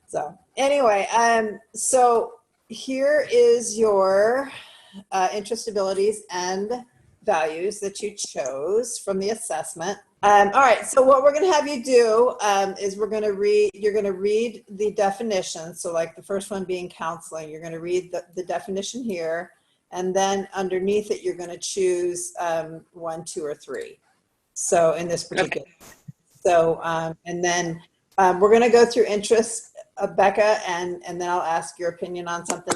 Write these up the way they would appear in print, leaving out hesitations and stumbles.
So anyway, so here is your interest, abilities, and values that you chose from the assessment. All right, so what we're going to have you do is you're going to read the definition. So like the first one being counseling, you're going to read the definition here, and then underneath it, you're going to choose 1, 2, or 3. So in this particular, okay. So, and then we're going to go through interests, Becca, and then I'll ask your opinion on something.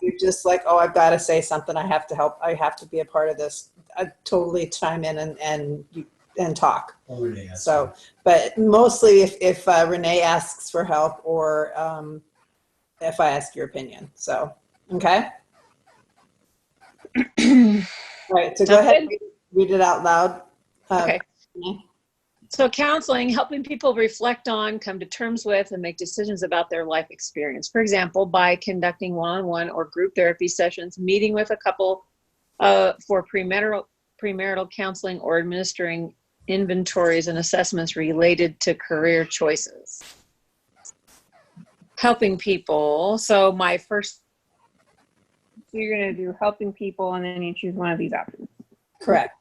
You're just like, oh, I've got to say something. I have to help. I have to be a part of this. I totally chime in and talk. Oh, Renee, so, but mostly if Renee asks for help or if I ask your opinion. So, okay. All right. So go ahead. Read it out loud. Okay. So counseling, helping people reflect on, come to terms with, and make decisions about their life experience. For example, by conducting one-on-one or group therapy sessions, meeting with a couple for premarital counseling, or administering inventories and assessments related to career choices. Helping people. So my first, you're going to do helping people, and then you choose one of these options. Correct.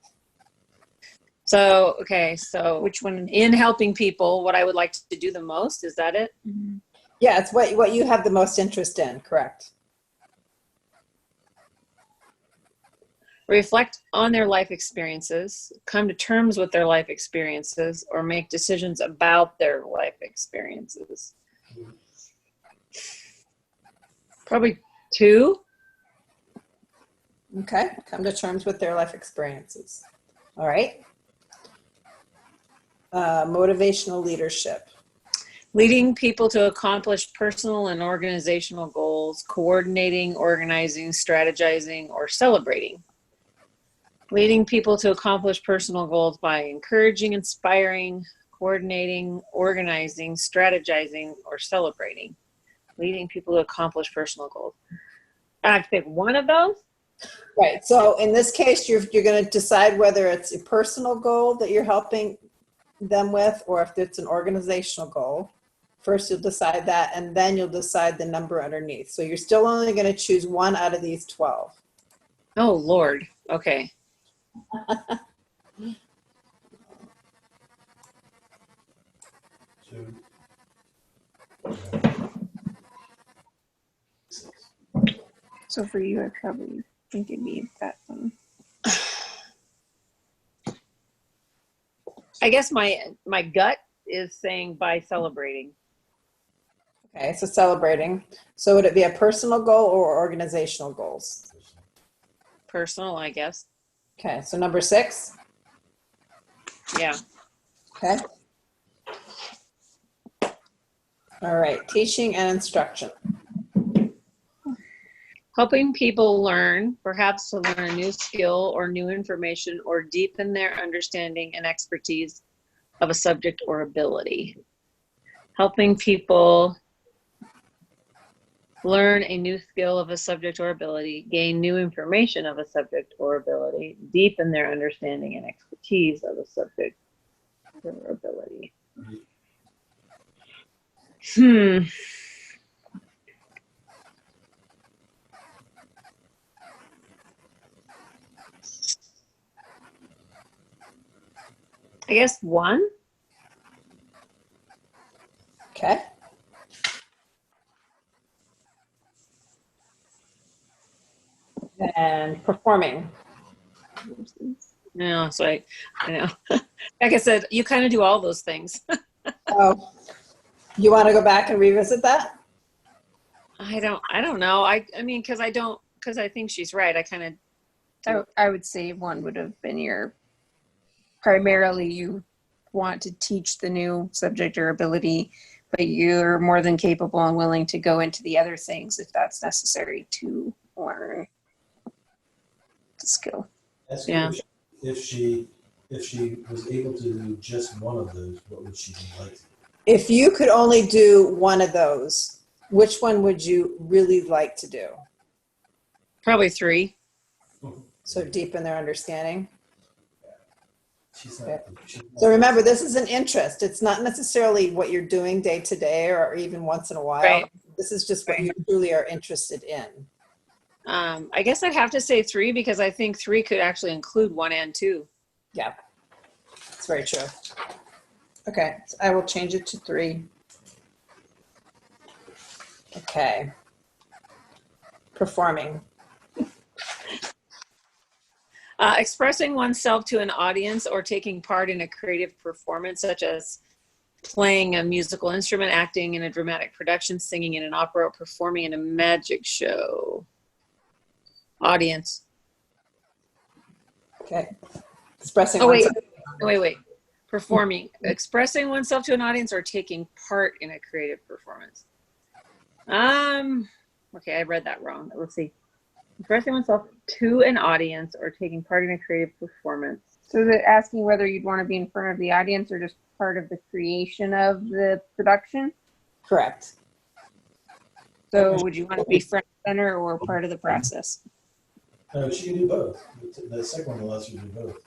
So, okay, so which one? In helping people, what I would like to do the most, is that it? Mm-hmm. Yeah, it's what you have the most interest in, correct. Reflect on their life experiences, come to terms with their life experiences, or make decisions about their life experiences. Probably 2. Okay, come to terms with their life experiences. All right. Motivational leadership. Leading people to accomplish personal and organizational goals, coordinating, organizing, strategizing, or celebrating. Leading people to accomplish personal goals by encouraging, inspiring, coordinating, organizing, strategizing, or celebrating. Leading people to accomplish personal goals. I have to pick one of those? Right. So in this case, you're going to decide whether it's a personal goal that you're helping them with, or if it's an organizational goal. First, you'll decide that, and then you'll decide the number underneath. So you're still only going to choose one out of these 12. Oh, Lord. Okay. So for you, I probably think it'd be that one. I guess my gut is saying by celebrating. Okay, so celebrating. So would it be a personal goal or organizational goals? Personal, I guess. Okay, so number 6? Yeah. Okay. All right, teaching and instruction. Helping people learn, perhaps to learn a new skill or new information, or deepen their understanding and expertise of a subject or ability. Helping people learn a new skill of a subject or ability, gain new information of a subject or ability, deepen their understanding and expertise of a subject or ability. I guess 1. Okay. And performing. No, so I know. Like I said, you kind of do all those things. Oh, you want to go back and revisit that? I don't know. I mean, because I think she's right. I would say 1 would have been your, primarily you want to teach the new subject or ability, but you're more than capable and willing to go into the other things if that's necessary to learn the skill. Yeah. If she was able to do just one of those, what would she like to do? If you could only do one of those, which one would you really like to do? Probably 3. So deepen their understanding. She's not. Okay. She's not So remember, this is an interest. It's not necessarily what you're doing day to day or even once in a while. Right. This is just what you truly are interested in. I guess I'd have to say 3 because I think 3 could actually include 1 and 2. Yeah, it's very true. Okay, so I will change it to 3. Okay. Performing. Expressing oneself to an audience or taking part in a creative performance, such as playing a musical instrument, acting in a dramatic production, singing in an opera, or performing in a magic show. Audience. Okay. Expressing Oh, wait. oneself. Wait. Performing. Expressing oneself to an audience or taking part in a creative performance. Okay, I read that wrong. Let's see. Expressing oneself to an audience or taking part in a creative performance. So is it asking whether you'd want to be in front of the audience or just part of the creation of the production? Correct. So would you want to be front and center or part of the process? No, she can do both. The second one allows you to do both.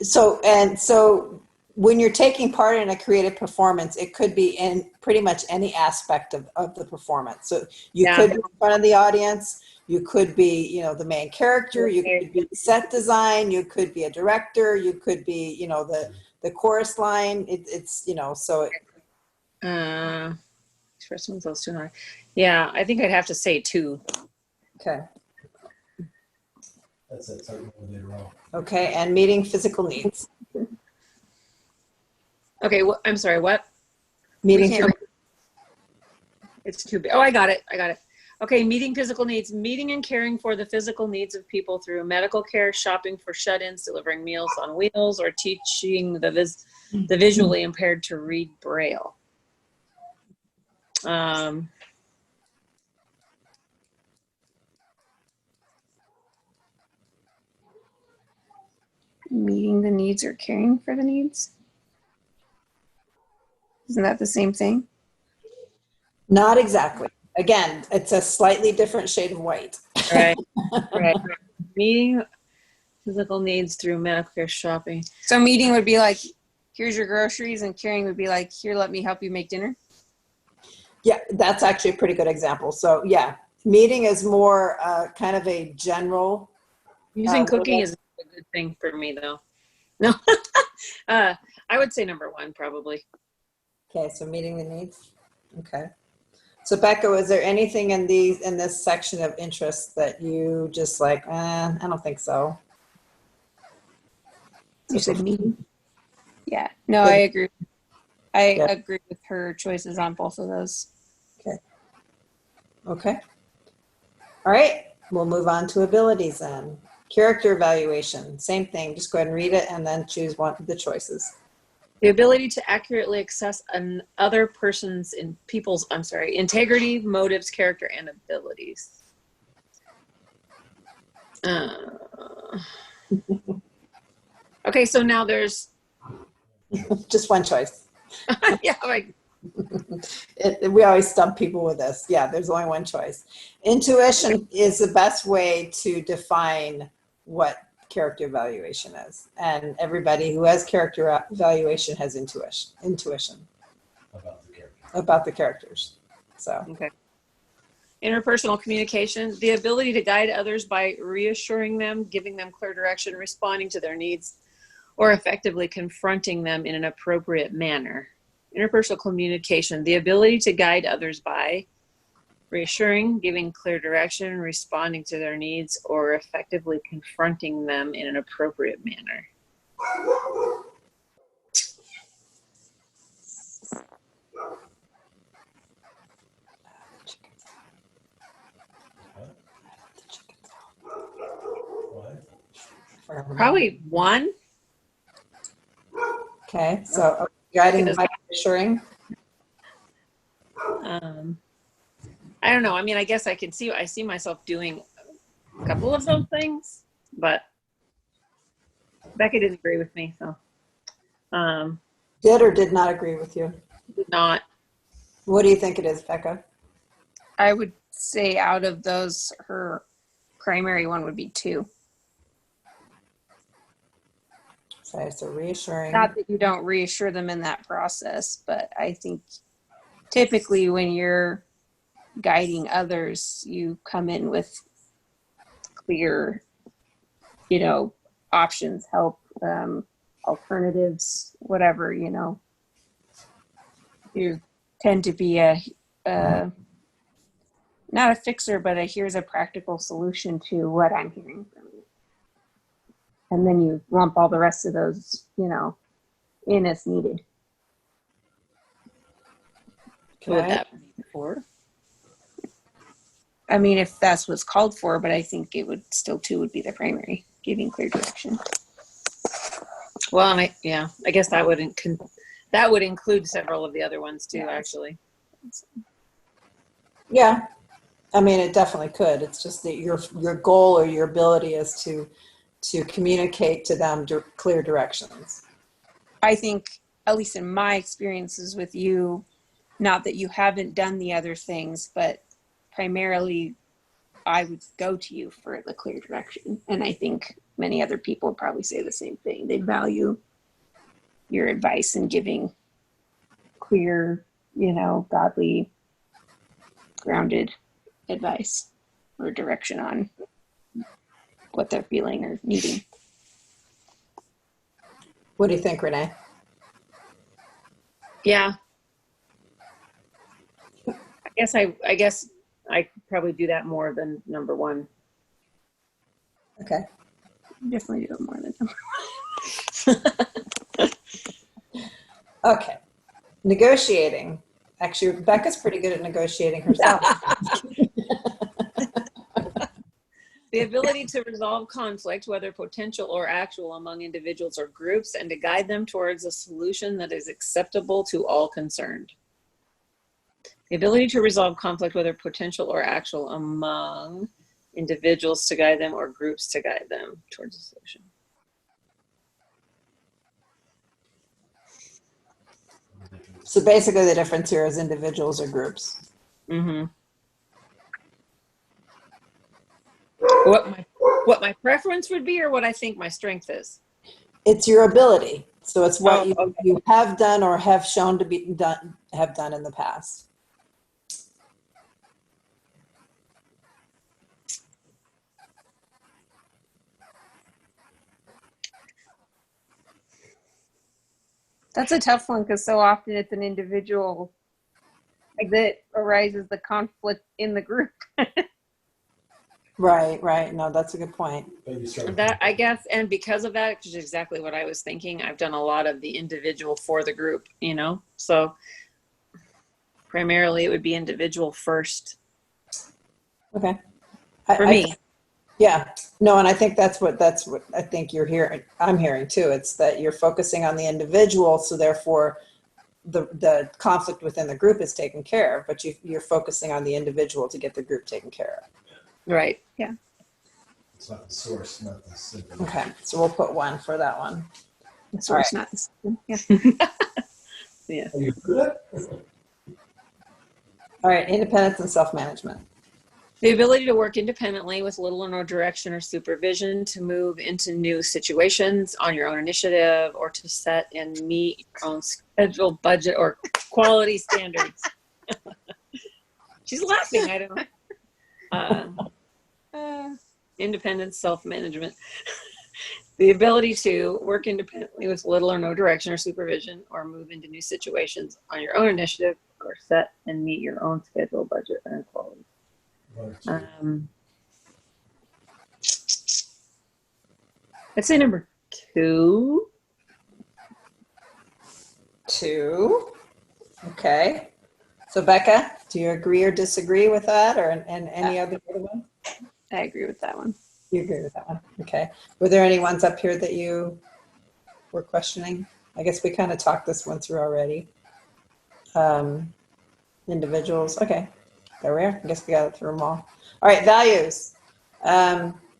So when you're taking part in a creative performance, it could be in pretty much any aspect of the performance. So you Yeah. could be in front of the audience. You could be, the main character. You could be set design. You could be a director. You could be, the chorus line. It's so. Express oneself to an audience. Yeah, I think I'd have to say 2. Okay. That's that second one later on. Okay, and meeting physical needs. Okay, I'm sorry, what? Meeting. We can't- It's too big. Oh, I got it. Okay, meeting physical needs. Meeting and caring for the physical needs of people through medical care, shopping for shut-ins, delivering meals on wheels, or teaching the visually impaired to read Braille. Meeting the needs or caring for the needs? Isn't that the same thing? Not exactly. Again, it's a slightly different shade of white. Right. Meeting physical needs through medical care, shopping. So meeting would be like, here's your groceries, and caring would be like, here, let me help you make dinner. Yeah, that's actually a pretty good example. So yeah, meeting is more kind of a general. Using cooking is a good thing for me, though. No, I would say number 1 probably. Okay, so meeting the needs. Okay. So Becca, was there anything in this section of interest that you just like, I don't think so? You said meeting. Yeah. No, I agree. I agree with her choices on both of those. Okay. All right. We'll move on to abilities then. Character evaluation. Same thing. Just go ahead and read it and then choose one of the choices. The ability to accurately assess another person's integrity, motives, character, and abilities. Okay, so now there's Just one choice. yeah, like We always stump people with this. Yeah, there's only one choice. Intuition is the best way to define what character evaluation is. And everybody who has character evaluation has intuition About the character. about the characters. So, okay. Interpersonal communication, the ability to guide others by reassuring them, giving them clear direction, responding to their needs, or effectively confronting them in an appropriate manner. Interpersonal communication, the ability to guide others by reassuring, giving clear direction, responding to their needs, or effectively confronting them in an appropriate manner. Why? Probably 1. okay. So guiding by reassuring. I don't know. I mean, I guess I see myself doing a couple of those things, but Becca didn't agree with me, so Did or did not agree with you? did not. What do you think it is, Becca? I would say out of those, her primary one would be 2. Okay, so reassuring. Not that you don't reassure them in that process, but I think typically when you're guiding others, you come in with clear, options, help, alternatives, whatever, You tend to be not a fixer, but here's a practical solution to what I'm hearing from you. And then you lump all the rest of those, in as needed. Would Okay. that be for? I mean, if that's what's called for, but I think it would still would be the primary, giving clear direction. Well, and I guess that would include several of the other ones too, actually. Yeah. I mean, it definitely could. It's just that your goal or your ability is to communicate to them clear directions. I think, at least in my experiences with you, not that you haven't done the other things, but primarily I would go to you for the clear direction. And I think many other people would probably say the same thing. They value your advice and giving clear, godly, grounded advice or direction on what they're feeling or needing. What do you think, Renae? Yeah. I guess I could probably do that more than number one. Okay. Definitely do it more than Okay. Negotiating. Actually, Becca's pretty good at negotiating herself. The ability to resolve conflict, whether potential or actual, among individuals or groups, and to guide them towards a solution that is acceptable to all concerned. The ability to resolve conflict, whether potential or actual, among individuals to guide them or groups to guide them towards a solution. So basically the difference here is individuals or groups. Mm-hmm. What my preference would be, or what I think my strength is? It's your ability. So it's what okay. you have done or have shown to be done, have done in the past. That's a tough one because so often it's an individual that arises the conflict in the group. Right. No, that's a good point. That, I guess, and because of that, which is exactly what I was thinking, I've done a lot of the individual for the group, so primarily it would be individual first. Okay. For me. Yeah. No, and I think that's what I think you're hearing. I'm hearing too. It's that you're focusing on the individual, so therefore the conflict within the group is taken care of, but you're focusing on the individual to get the group taken care of. Right. Yeah. It's not the source, not the symptom. Okay. So we'll put 1 for that one. The source, not the system. Yeah. Yeah. Are you good? All right. Independence and self-management. The ability to work independently with little or no direction or supervision, to move into new situations on your own initiative, or to set and meet your own schedule, budget, or quality standards. She's laughing. I don't know. Independence, self-management. The ability to work independently with little or no direction or supervision, or move into new situations on your own initiative, or set and meet your own schedule, budget, and quality. I'd say number 2. 2. Okay. So Becca, do you agree or disagree with that, or and any other one? I agree with that one. You agree with that one. Okay. Were there any ones up here that you were questioning? I guess we kind of talked this one through already. Individuals. Okay. There we are. I guess we got it through them all. All right. Values.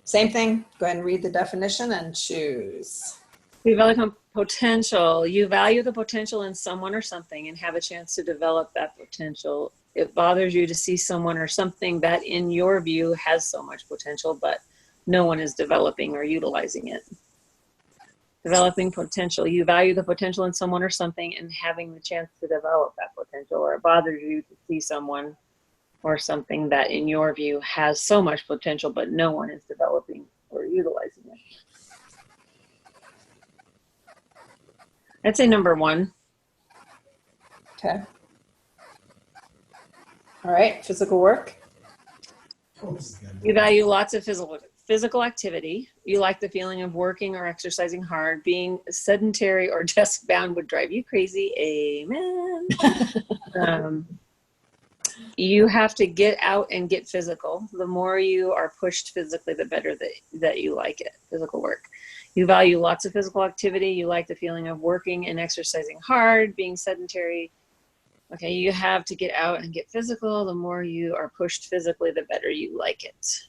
Same thing. Go ahead and read the definition and choose. You value potential. You value the potential in someone or something and have a chance to develop that potential. It bothers you to see someone or something that, in your view, has so much potential, but no one is developing or utilizing it. Developing potential. You value the potential in someone or something and having the chance to develop that potential, or it bothers you to see someone or something that in your view has so much potential, but no one is developing or utilizing it. I'd say number 1. Okay. All right, physical work. You value lots of physical activity. You like the feeling of working or exercising hard. Being sedentary or desk bound would drive you crazy. Amen. You have to get out and get physical. The more you are pushed physically, the better that you like it. Physical work. You value lots of physical activity. You like the feeling of working and exercising hard. Being sedentary. Okay, you have to get out and get physical. The more you are pushed physically, the better you like it.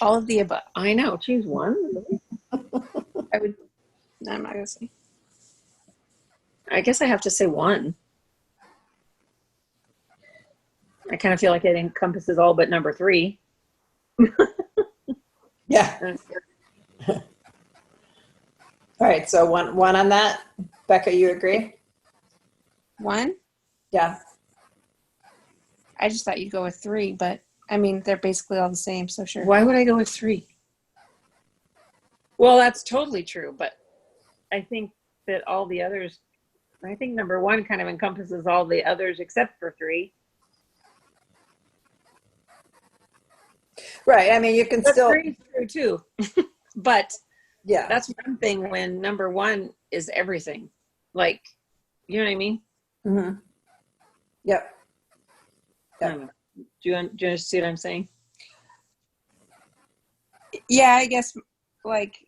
All of the above. I know. Choose one. I would. No, I'm not gonna say. I guess I have to say 1. I kind of feel like it encompasses all but number 3. Yeah. All right, so one on that. Becca, you agree? 1. Yeah. I just thought you'd go with 3, but I mean they're basically all the same. So sure. Why would I go with 3? Well, that's totally true, but I think that all the others, I think number 1 kind of encompasses all the others except for 3. Right. I mean, you can But still. 3 is true too. But Yeah. that's one thing when number 1 is everything. Like, you know what I mean? Mm-hmm. Yep. I don't know. Do you see what I'm saying? Yeah, I guess like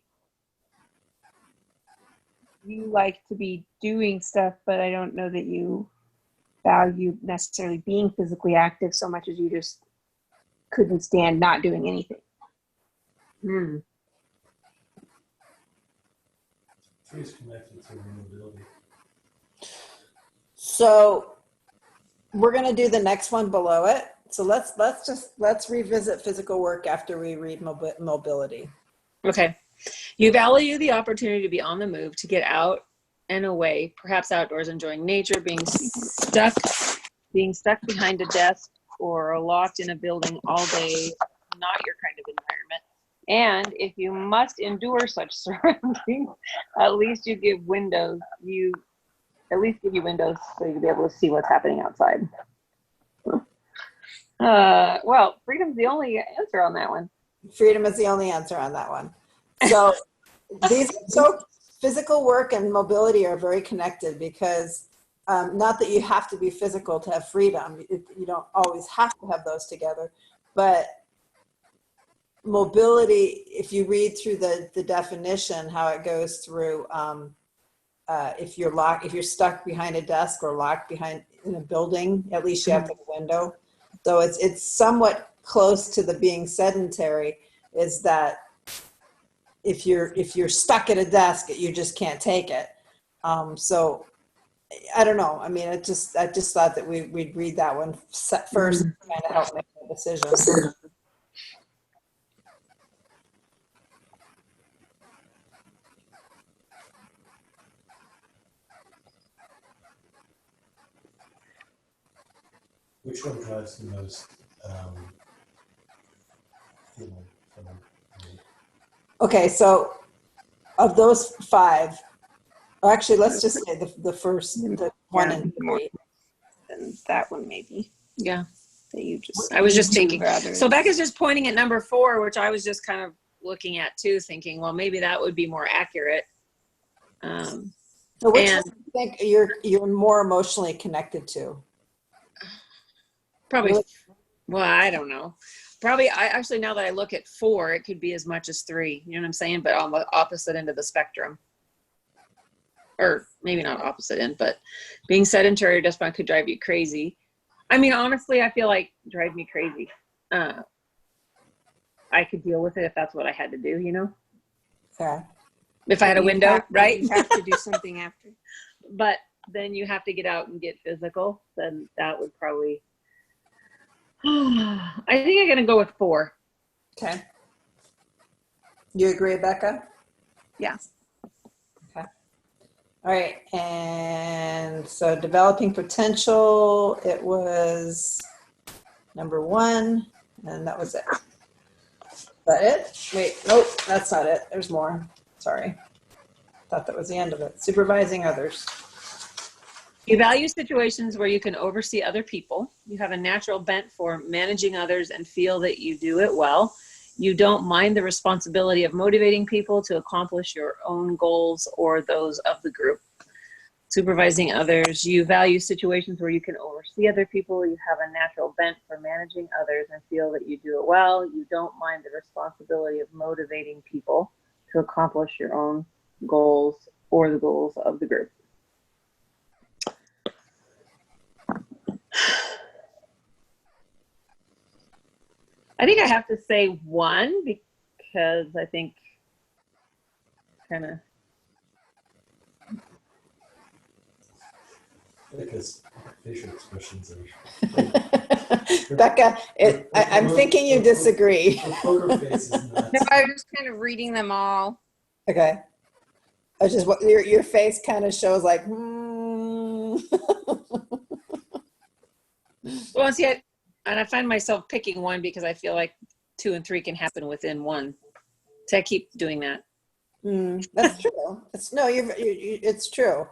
you like to be doing stuff, but I don't know that you value necessarily being physically active so much as you just couldn't stand not doing anything. Hmm. 3 is connected to mobility. So we're going to do the next one below it. So let's revisit physical work after we read mobility. Okay. You value the opportunity to be on the move, to get out and away, perhaps outdoors, enjoying nature. Being stuck behind a desk or locked in a building all day, not your kind of environment. And if you must endure such surroundings, at least you give windows. You at least give you windows so you'll be able to see what's happening outside. Well, freedom's the only answer on that one. Freedom is the only answer on that one. So physical work and mobility are very connected because not that you have to be physical to have freedom. You don't always have to have those together, but mobility, if you read through the definition, how it goes through, if you're stuck behind a desk or locked behind in a building, at least you have a window. So it's somewhat close to the being sedentary, is that if you're stuck at a desk, you just can't take it. So I don't know. I mean, I just thought that we'd read that one first to kind of help make the decision. Which one drives the most feeling from me? Okay, so of those 5, or actually, let's just say the first, the 1 and 3. And that one maybe. Yeah. That you just. I was just thinking. Rather So Becca's just pointing at number 4, which I was just kind of looking at too, thinking, well, maybe that would be more accurate. So which one do you think you're more emotionally connected to? Probably, well, I don't know. Probably, I actually, now that I look at 4, it could be as much as 3. You know what I'm saying? But on the opposite end of the spectrum. Or maybe not opposite end, but being sedentary or desk bound could drive you crazy. I mean, honestly, I feel like drive me crazy. I could deal with it if that's what I had to do, you know? Okay. If I had a window, right? You have to do something after. But then you have to get out and get physical. Then that would probably... I think I'm going to go with 4. Okay. You agree, Becca? Yeah. All right, and so developing potential, it was number 1, and that was it. Is that it? Wait, nope, that's not it. There's more. Sorry. Thought that was the end of it. Supervising others. You value situations where you can oversee other people. You have a natural bent for managing others and feel that you do it well. You don't mind the responsibility of motivating people to accomplish your own goals or those of the group. Supervising others, you value situations where you can oversee other people. You have a natural bent for managing others and feel that you do it well. You don't mind the responsibility of motivating people to accomplish your own goals or the goals of the group. I think I have to say 1 because I think kind of. Because facial expressions are. Becca, I'm thinking you disagree. The poker face is nuts. No, I was just kind of reading them all. Okay. I just what your face kind of shows like, hmm. Well, see, and I find myself picking 1 because I feel like 2 and 3 can happen within 1. So I keep doing that. That's true. It's true.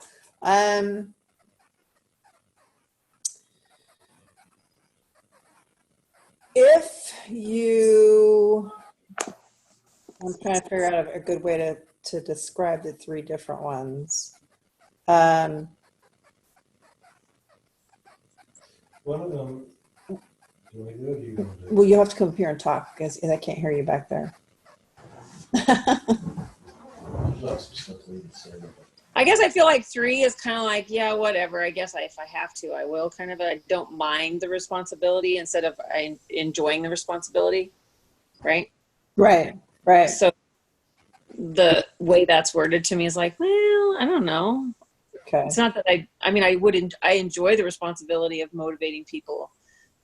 If you, I'm trying to figure out a good way to describe the 3 different ones. One of them, do you want to do it or do you want to do it? Well, you have to come up here and talk because I can't hear you back there. I guess I feel like 3 is kind of like, yeah, whatever. I guess if I have to, I will. Kind of, I don't mind the responsibility instead of enjoying the responsibility, right? Right. So the way that's worded to me is like, well, I don't know. Okay. It's not that I enjoy the responsibility of motivating people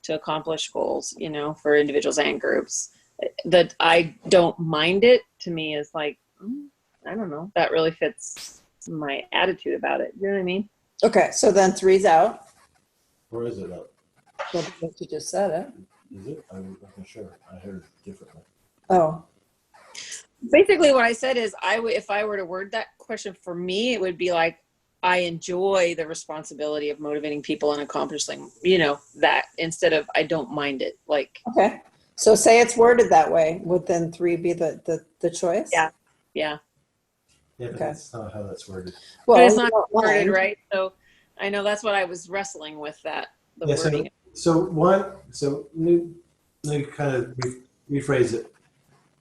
to accomplish goals, for individuals and groups. That I don't mind it to me is like, I don't know. That really fits my attitude about it. You know what I mean? Okay. So then 3's out. Where is it up? Well, you just said it. Is it? I'm not sure. I heard it differently. Oh. Basically what I said is if I were to word that question for me, it would be like, I enjoy the responsibility of motivating people and accomplishing, that instead of I don't mind it. Like, Okay. So say it's worded that way. Would then 3 be the choice? Yeah. Yeah, but Okay. that's not how that's worded. But Well, it's you not don't worded mind. right. So I know that's what I was wrestling with the Yeah, wording. so let me kind of rephrase it.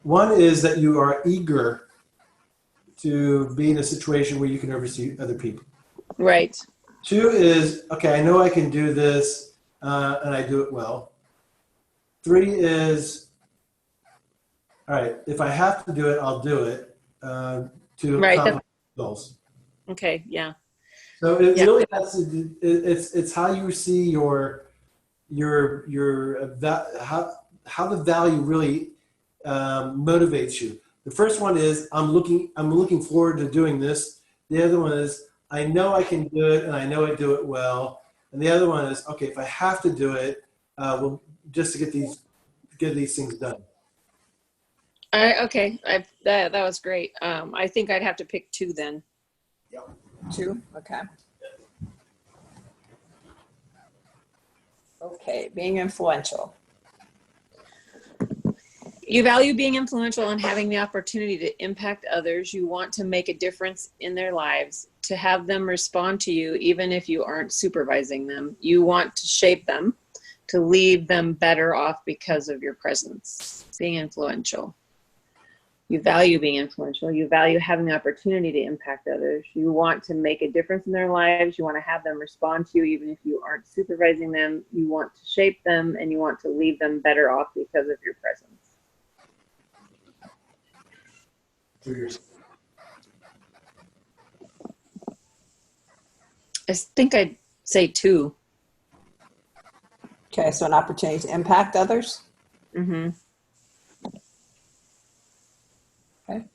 1 is that you are eager to be in a situation where you can oversee other people. Right. 2 is, okay, I know I can do this, and I do it well. 3 is, all right, if I have to do it, I'll do it to Right. accomplish goals. Okay. Yeah. So it Yeah. really has to do, it's how you see your how the value really motivates you. The first one is I'm looking forward to doing this. The other one is I know I can do it and I know I do it well. And the other one is, okay, if I have to do it, well, just to get these things done. Okay. That was great. I think I'd have to pick 2 then. 2. Okay. Okay. Being influential. You value being influential and having the opportunity to impact others. You want to make a difference in their lives, to have them respond to you, even if you aren't supervising them. You want to shape them, to leave them better off because of your presence. Being influential. You value being influential. You value having the opportunity to impact others. You want to make a difference in their lives. You want to have them respond to you, even if you aren't supervising them. You want to shape them, and you want to leave them better off because of your presence. 2 years. I think I'd say 2. Okay. So an opportunity to impact others. Mm-hmm. Okay.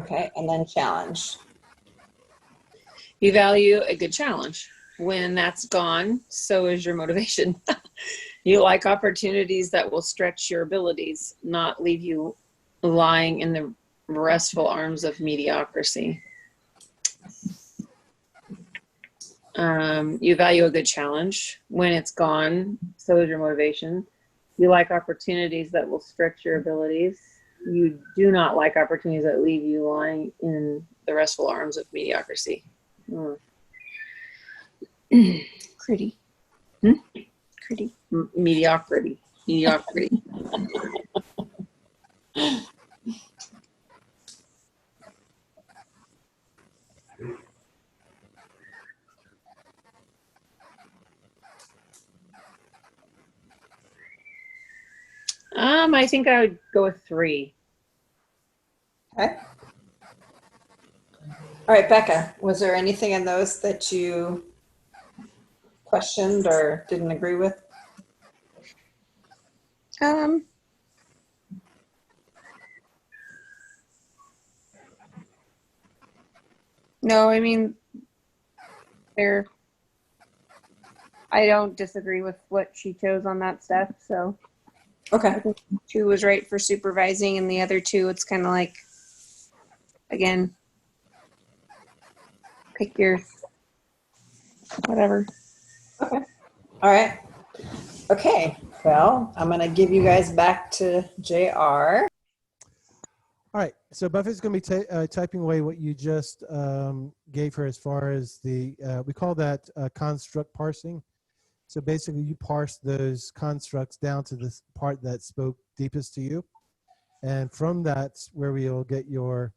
Okay, and then challenge. You value a good challenge. When that's gone, so is your motivation. You like opportunities that will stretch your abilities, not leave you lying in the restful arms of mediocrity. You value a good challenge. When it's gone, so is your motivation. You like opportunities that will stretch your abilities. You do not like opportunities that leave you lying in the restful arms of mediocrity. Pretty. Hmm? Pretty. Mediocrity. Mediocrity. I think I would go with 3. Okay. All right, Becca, was there anything in those that you questioned or didn't agree with? No, I mean, I don't disagree with what she chose on that stuff. So Okay. I think 2 was right for supervising, and the other 2, it's kind of like, again, pick your whatever. Okay. All right. Okay. Well, I'm going to give you guys back to JR. All right, so Buffett's going to be typing away what you just gave her as far as the, we call that construct parsing. So basically you parse those constructs down to the part that spoke deepest to you. And from that's where we'll get your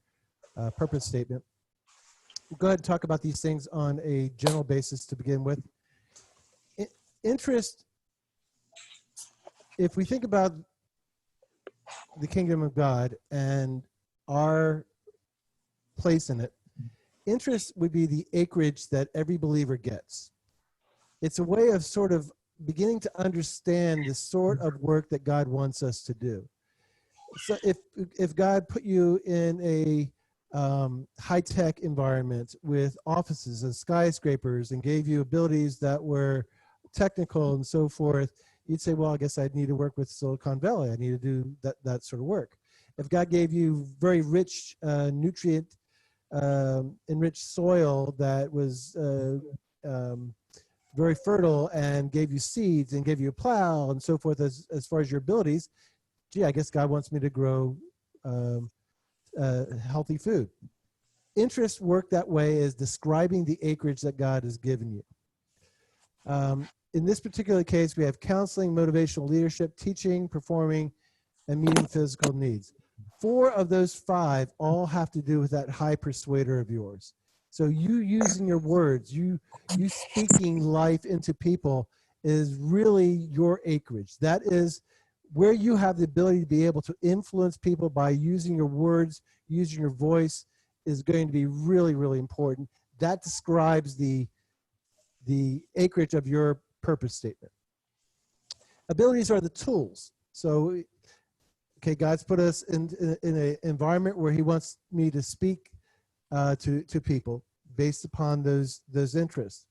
purpose statement. We'll go ahead and talk about these things on a general basis to begin with. Interest, if we think about the kingdom of God and our place in it, interest would be the acreage that every believer gets. It's a way of sort of beginning to understand the sort of work that God wants us to do. So if God put you in a high-tech environment with offices and skyscrapers and gave you abilities that were technical and so forth, you'd say, well, I guess I'd need to work with Silicon Valley. I need to do that sort of work. If God gave you very rich, nutrient enriched soil that was very fertile and gave you seeds and gave you a plow and so forth as far as your abilities, gee, I guess God wants me to grow healthy food. Interest work that way is describing the acreage that God has given you. In this particular case, we have counseling, motivational leadership, teaching, performing, and meeting physical needs. 4 of those 5 all have to do with that high persuader of yours. So you using your words, you speaking life into people is really your acreage. That is where you have the ability to be able to influence people by using your words, using your voice is going to be really, really important. That describes the acreage of your purpose statement. Abilities are the tools. So, okay, God's put us in an environment where he wants me to speak to people based upon those interests.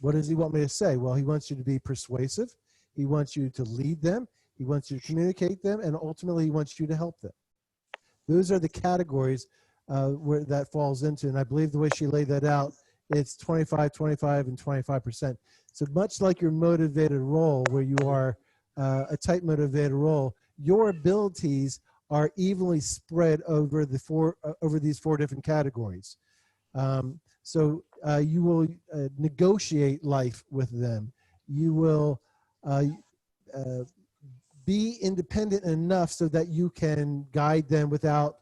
What does he want me to say? Well, he wants you to be persuasive. He wants you to lead them. He wants you to communicate them. And ultimately, he wants you to help them. Those are the categories where that falls into. And I believe the way she laid that out, it's 25, 25, and 25%. So much like your motivated role, where you are a type motivated role, your abilities are evenly spread over these 4 different categories. So you will negotiate life with them. You will be independent enough so that you can guide them without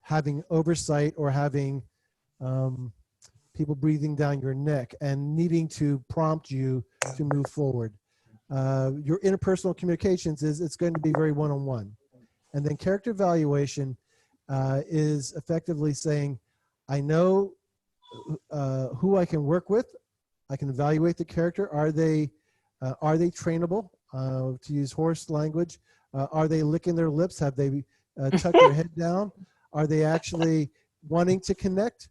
having oversight or having people breathing down your neck and needing to prompt you to move forward. Your interpersonal communications it's going to be very one-on-one. And then character evaluation is effectively saying, I know who I can work with. I can evaluate the character. Are they trainable? To use horse language, are they licking their lips? Have they tucked their head down? Are they actually wanting to connect?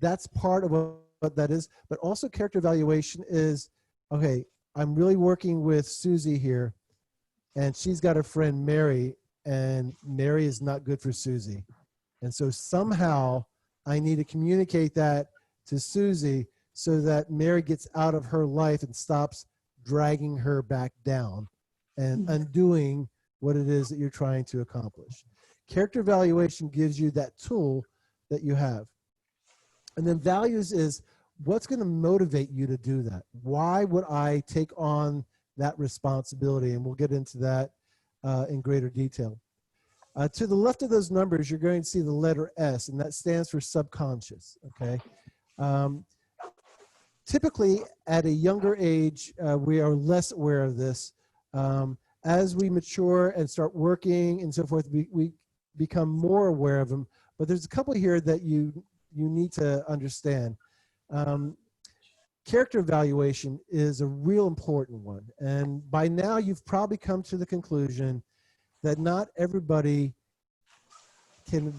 That's part of what that is. But also character evaluation is, okay, I'm really working with Susie here, and she's got a friend, Mary, and Mary is not good for Susie. And so somehow I need to communicate that to Susie so that Mary gets out of her life and stops dragging her back down and undoing what it is that you're trying to accomplish. Character evaluation gives you that tool that you have. And then values is what's going to motivate you to do that? Why would I take on that responsibility? And we'll get into that in greater detail. To the left of those numbers, you're going to see the letter S, and that stands for subconscious, okay? Typically, at a younger age, we are less aware of this. As we mature and start working and so forth, we become more aware of them. But there's a couple here that you need to understand. Character evaluation is a real important one. And by now, you've probably come to the conclusion that not everybody can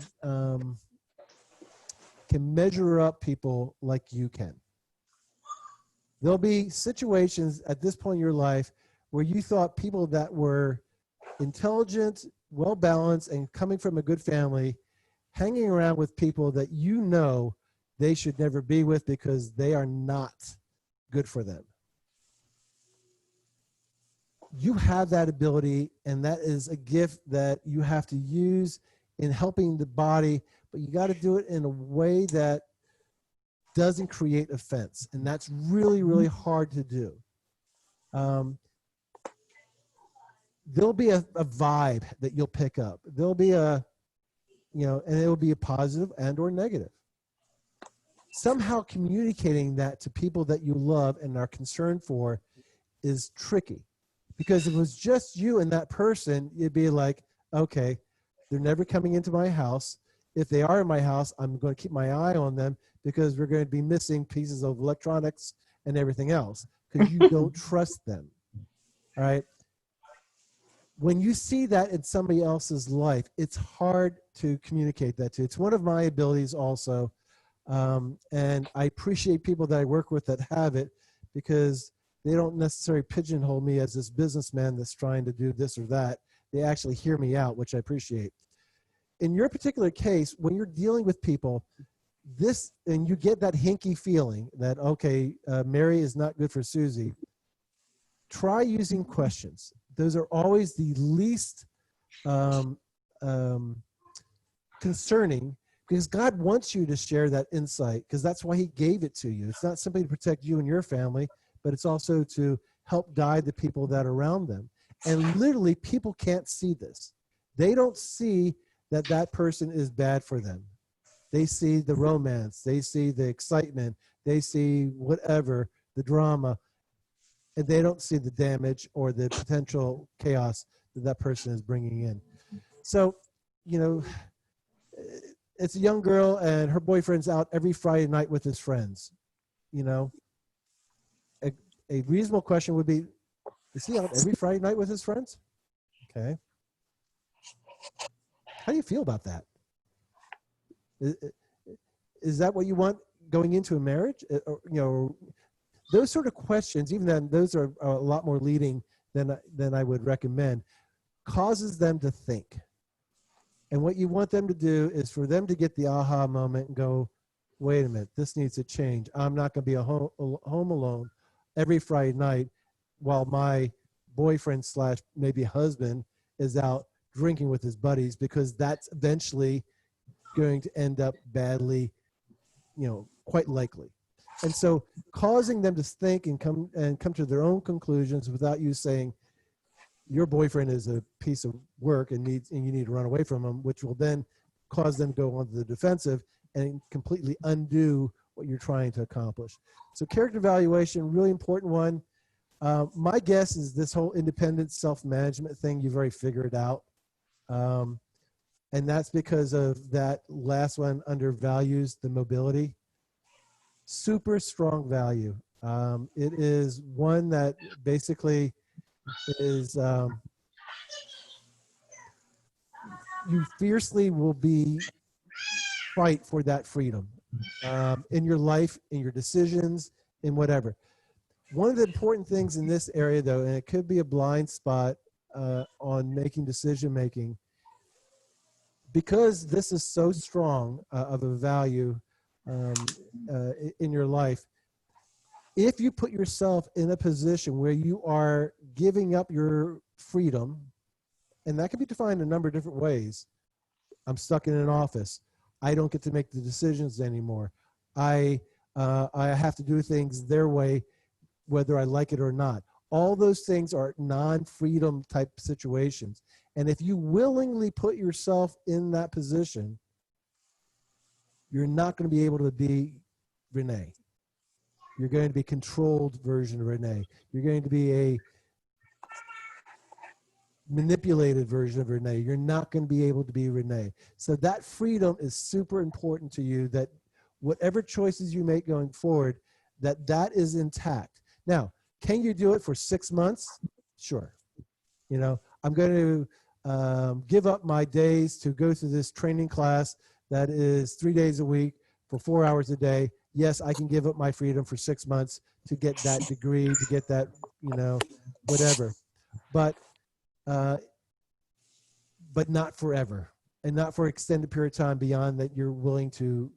measure up people like you can. There'll be situations at this point in your life where you thought people that were intelligent, well-balanced, and coming from a good family, hanging around with people that you know they should never be with because they are not good for them. You have that ability, and that is a gift that you have to use in helping the body, but you got to do it in a way that doesn't create offense, and that's really, really hard to do. There'll be a vibe that you'll pick up. There'll be and it will be a positive and or negative. Somehow communicating that to people that you love and are concerned for is tricky. Because if it was just you and that person, you'd be like, okay, they're never coming into my house. If they are in my house, I'm going to keep my eye on them because we're going to be missing pieces of electronics and everything else because you don't trust them. All right. When you see that in somebody else's life, it's hard to communicate that to. It's one of my abilities also. And I appreciate people that I work with that have it because they don't necessarily pigeonhole me as this businessman that's trying to do this or that. They actually hear me out, which I appreciate. In your particular case, when you're dealing with people, and you get that hinky feeling that, okay, Mary is not good for Susie, try using questions. Those are always the least concerning because God wants you to share that insight because that's why he gave it to you. It's not simply to protect you and your family, but it's also to help guide the people that are around them. And literally, people can't see this. They don't see that that person is bad for them. They see the romance. They see the excitement. They see whatever, the drama. And they don't see the damage or the potential chaos that that person is bringing in. So, it's a young girl and her boyfriend's out every Friday night with his friends. A reasonable question would be, is he out every Friday night with his friends? Okay. How do you feel about that? Is that what you want going into a marriage? Or, those sort of questions, even then, those are a lot more leading than I would recommend, causes them to think. And what you want them to do is for them to get the aha moment and go, wait a minute, this needs to change. I'm not going to be home alone every Friday night while my boyfriend / maybe husband is out drinking with his buddies because that's eventually going to end up badly, quite likely. And so causing them to think and come to their own conclusions without you saying your boyfriend is a piece of work and you need to run away from him, which will then cause them to go onto the defensive and completely undo what you're trying to accomplish. So character evaluation, really important one. My guess is this whole independent self-management thing, you've already figured out. And that's because of that last one under values, the mobility. Super strong value. It is one that basically is you fiercely will be fight for that freedom in your life, in your decisions, in whatever. One of the important things in this area, though, and it could be a blind spot on making decision making, because this is so strong of a value in your life. If you put yourself in a position where you are giving up your freedom, and that can be defined a number of different ways. I'm stuck in an office. I don't get to make the decisions anymore. I have to do things their way, whether I like it or not. All those things are non-freedom type situations. And if you willingly put yourself in that position, you're not going to be able to be Renae. You're going to be a controlled version of Renae. You're going to be a manipulated version of Renae. You're not going to be able to be Renae. So that freedom is super important to you, that whatever choices you make going forward, that is intact. Now, can you do it for 6 months? Sure. You know, I'm going to give up my days to go through this training class that is 3 days a week for 4 hours a day. Yes, I can give up my freedom for 6 months to get that degree, to get that, you know, whatever. But not forever, and not for an extended period of time beyond that you're willing to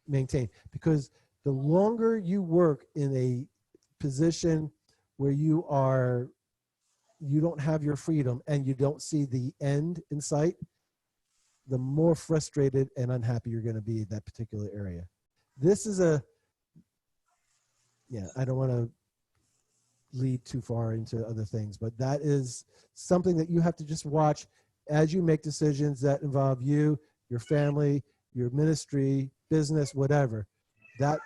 maintain. Because the longer you work in a position where you don't have your freedom and you don't see the end in sight, the more frustrated and unhappy you're going to be in that particular area. This is I don't want to lead too far into other things, but that is something that you have to just watch as you make decisions that involve you, your family, your ministry, business, whatever. That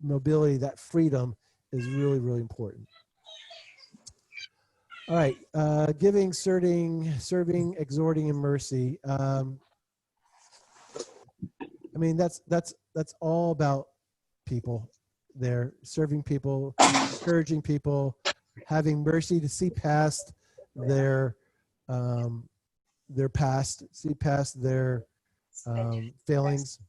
mobility, that freedom is really, really important. All right, giving, serving, exhorting, and mercy. I mean, that's all about people there, serving people, encouraging people, having mercy to see past their past, see past their failings.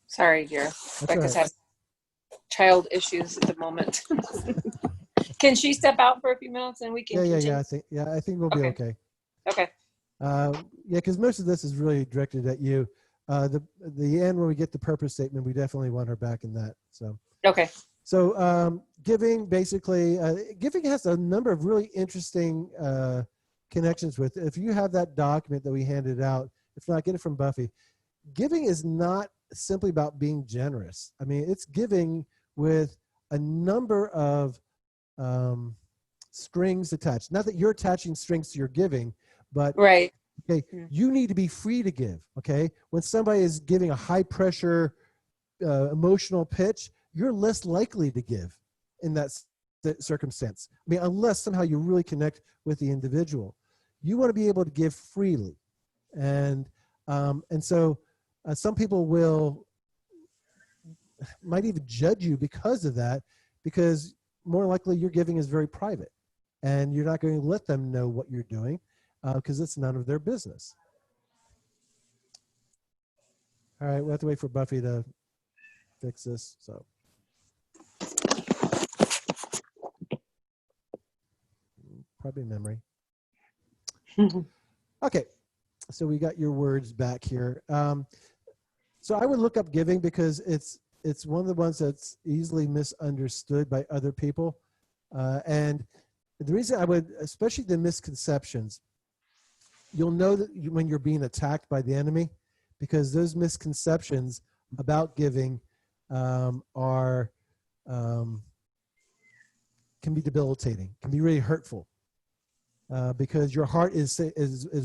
Sorry, dear. That's Becca's all right. having child issues at the moment. Can she step out for a few minutes and we can continue? I think we'll be okay. Okay. Because most of this is really directed at you. The end, when we get the purpose statement, we definitely want her back in that. So Okay. So giving, basically, giving has a number of really interesting connections with. If you have that document that we handed out, if not, get it from Buffy. Giving is not simply about being generous. I mean, it's giving with a number of strings attached. Not that you're attaching strings to your giving, but right. Okay, you need to be free to give. Okay, when somebody is giving a high pressure emotional pitch, you're less likely to give in that circumstance. I mean, unless somehow you really connect with the individual, you want to be able to give freely, and so some people might even judge you because of that, because more likely your giving is very private, and you're not going to let them know what you're doing. Because it's none of their business. All right, we'll have to wait for Buffy to fix this. So, probably memory. Okay, so we got your words back here. So I would look up giving because it's one of the ones that's easily misunderstood by other people, and the reason I would, especially the misconceptions. You'll know that when you're being attacked by the enemy, because those misconceptions about giving can be debilitating, can be really hurtful, because your heart is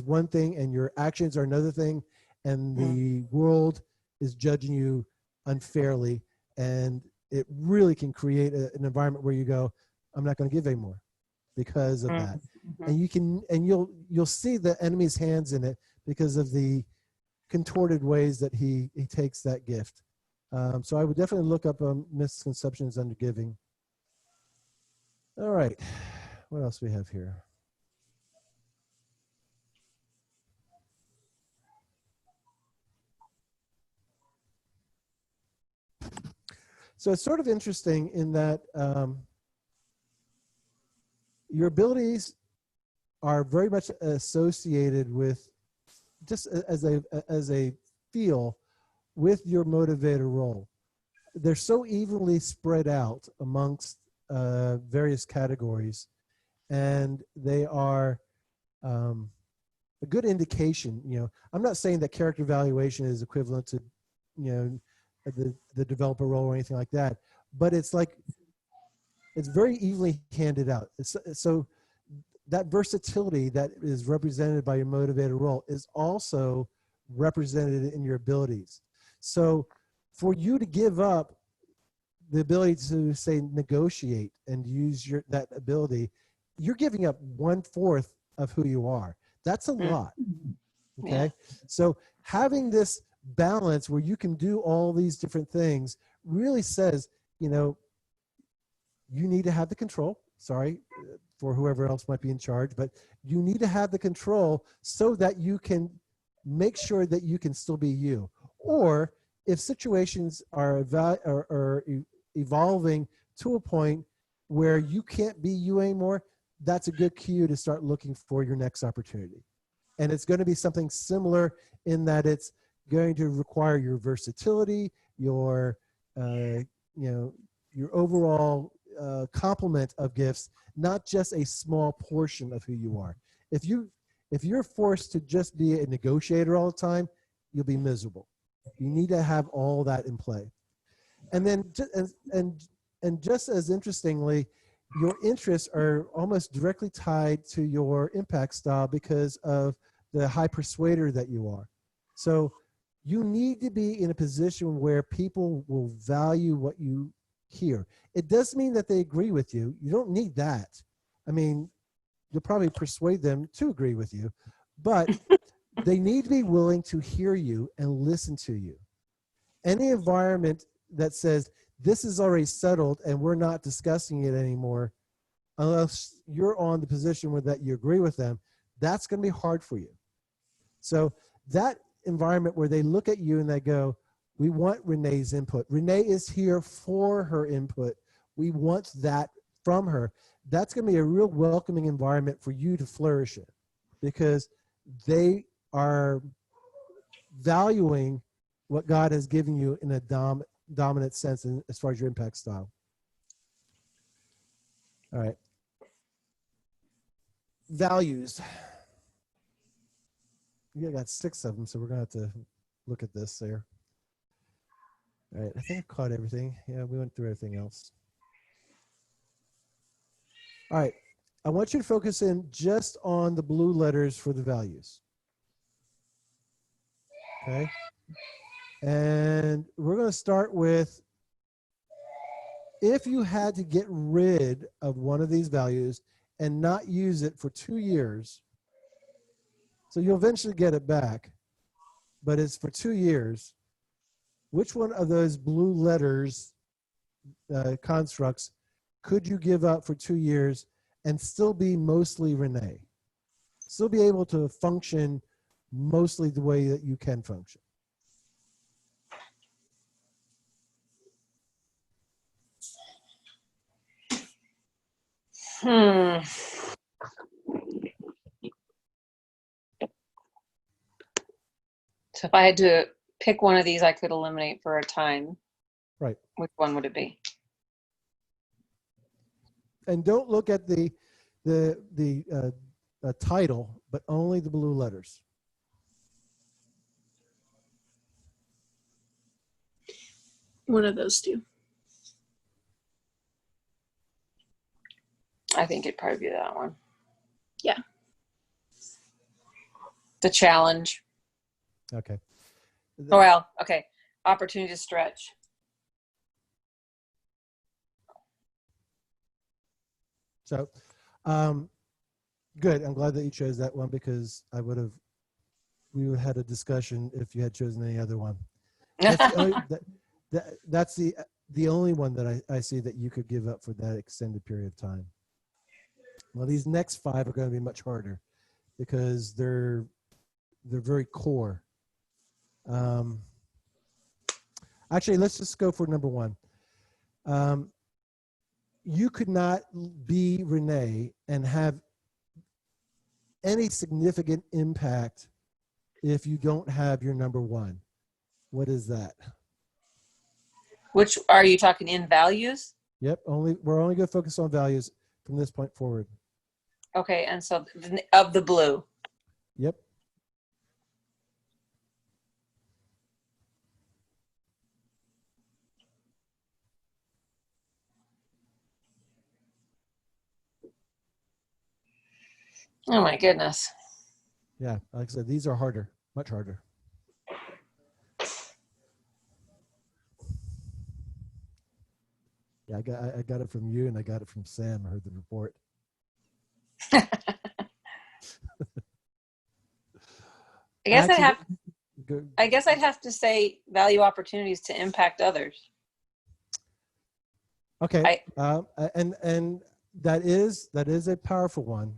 one thing and your actions are another thing, and the world is judging you unfairly, and it really can create an environment where you go, I'm not going to give anymore because of that. And you'll see the enemy's hands in it because of the contorted ways that he takes that gift. So I would definitely look up misconceptions under giving. All right, what else we have here? So it's sort of interesting in that your abilities are very much associated with, just as a feel, with your motivator role. They're so evenly spread out amongst various categories, and they are a good indication. You know, I'm not saying that character evaluation is equivalent to, you know, the developer role or anything like that, but it's like, it's very evenly handed out. So that versatility that is represented by your motivator role is also represented in your abilities. So for you to give up the ability to, say, negotiate and use that ability, you're giving up 1/4 of who you are. That's a lot. Okay. Yeah. So having this balance where you can do all these different things really says, you know, you need to have the control. Sorry for whoever else might be in charge, but you need to have the control so that you can make sure that you can still be you. Or if situations are evolving to a point where you can't be you anymore, that's a good cue to start looking for your next opportunity. And it's going to be something similar in that it's going to require your versatility, your, you know, your overall complement of gifts, not just a small portion of who you are. If you're forced to just be a negotiator all the time, you'll be miserable. You need to have all that in play. And then, and just as interestingly, your interests are almost directly tied to your impact style because of the high persuader that you are. So you need to be in a position where people will value what you hear. It doesn't mean that they agree with you. You don't need that. I mean, you'll probably persuade them to agree with you, but they need to be willing to hear you and listen to you. Any environment that says, this is already settled and we're not discussing it anymore, unless you're on the position where that you agree with them, that's going to be hard for you. So that environment where they look at you and they go, we want Renae's input. Renae is here for her input. We want that from her. That's going to be a real welcoming environment for you to flourish in, because they are valuing what God has given you in a dominant sense as far as your impact style. All right. Values. You got 6 of them, so we're going to have to look at this there. All right, I think I caught everything. Yeah, we went through everything else. All right, I want you to focus in just on the blue letters for the values. Okay. And we're going to start with, if you had to get rid of one of these values and not use it for 2 years, so you'll eventually get it back, but it's for 2 years, which one of those blue letters constructs could you give up for 2 years and still be mostly Renae? Still be able to function mostly the way that you can function? So if I had to pick one of these I could eliminate for a time, Right. which one would it be? And don't look at the title, but only the blue letters. One of those two. I think it'd probably be that one. Yeah. The challenge. Okay. Oh, well, okay. Opportunity to stretch. So, good. I'm glad that you chose that one, because we would have had a discussion if you had chosen any other one. That's the only one that I see that you could give up for that extended period of time. Well, these next 5 are going to be much harder because they're very core. Actually, let's just go for number 1. You could not be Renae and have any significant impact if you don't have your number one. What is that? Which are you talking in values? Yep, we're only going to focus on values from this point forward. Okay, and so of the blue. Yep. Oh my goodness. Yeah, like I said, these are harder, much harder. Yeah, I got it from you, and I got it from Sam. I heard the report. I guess I'd have to say value opportunities to impact others. Okay, and that is a powerful one.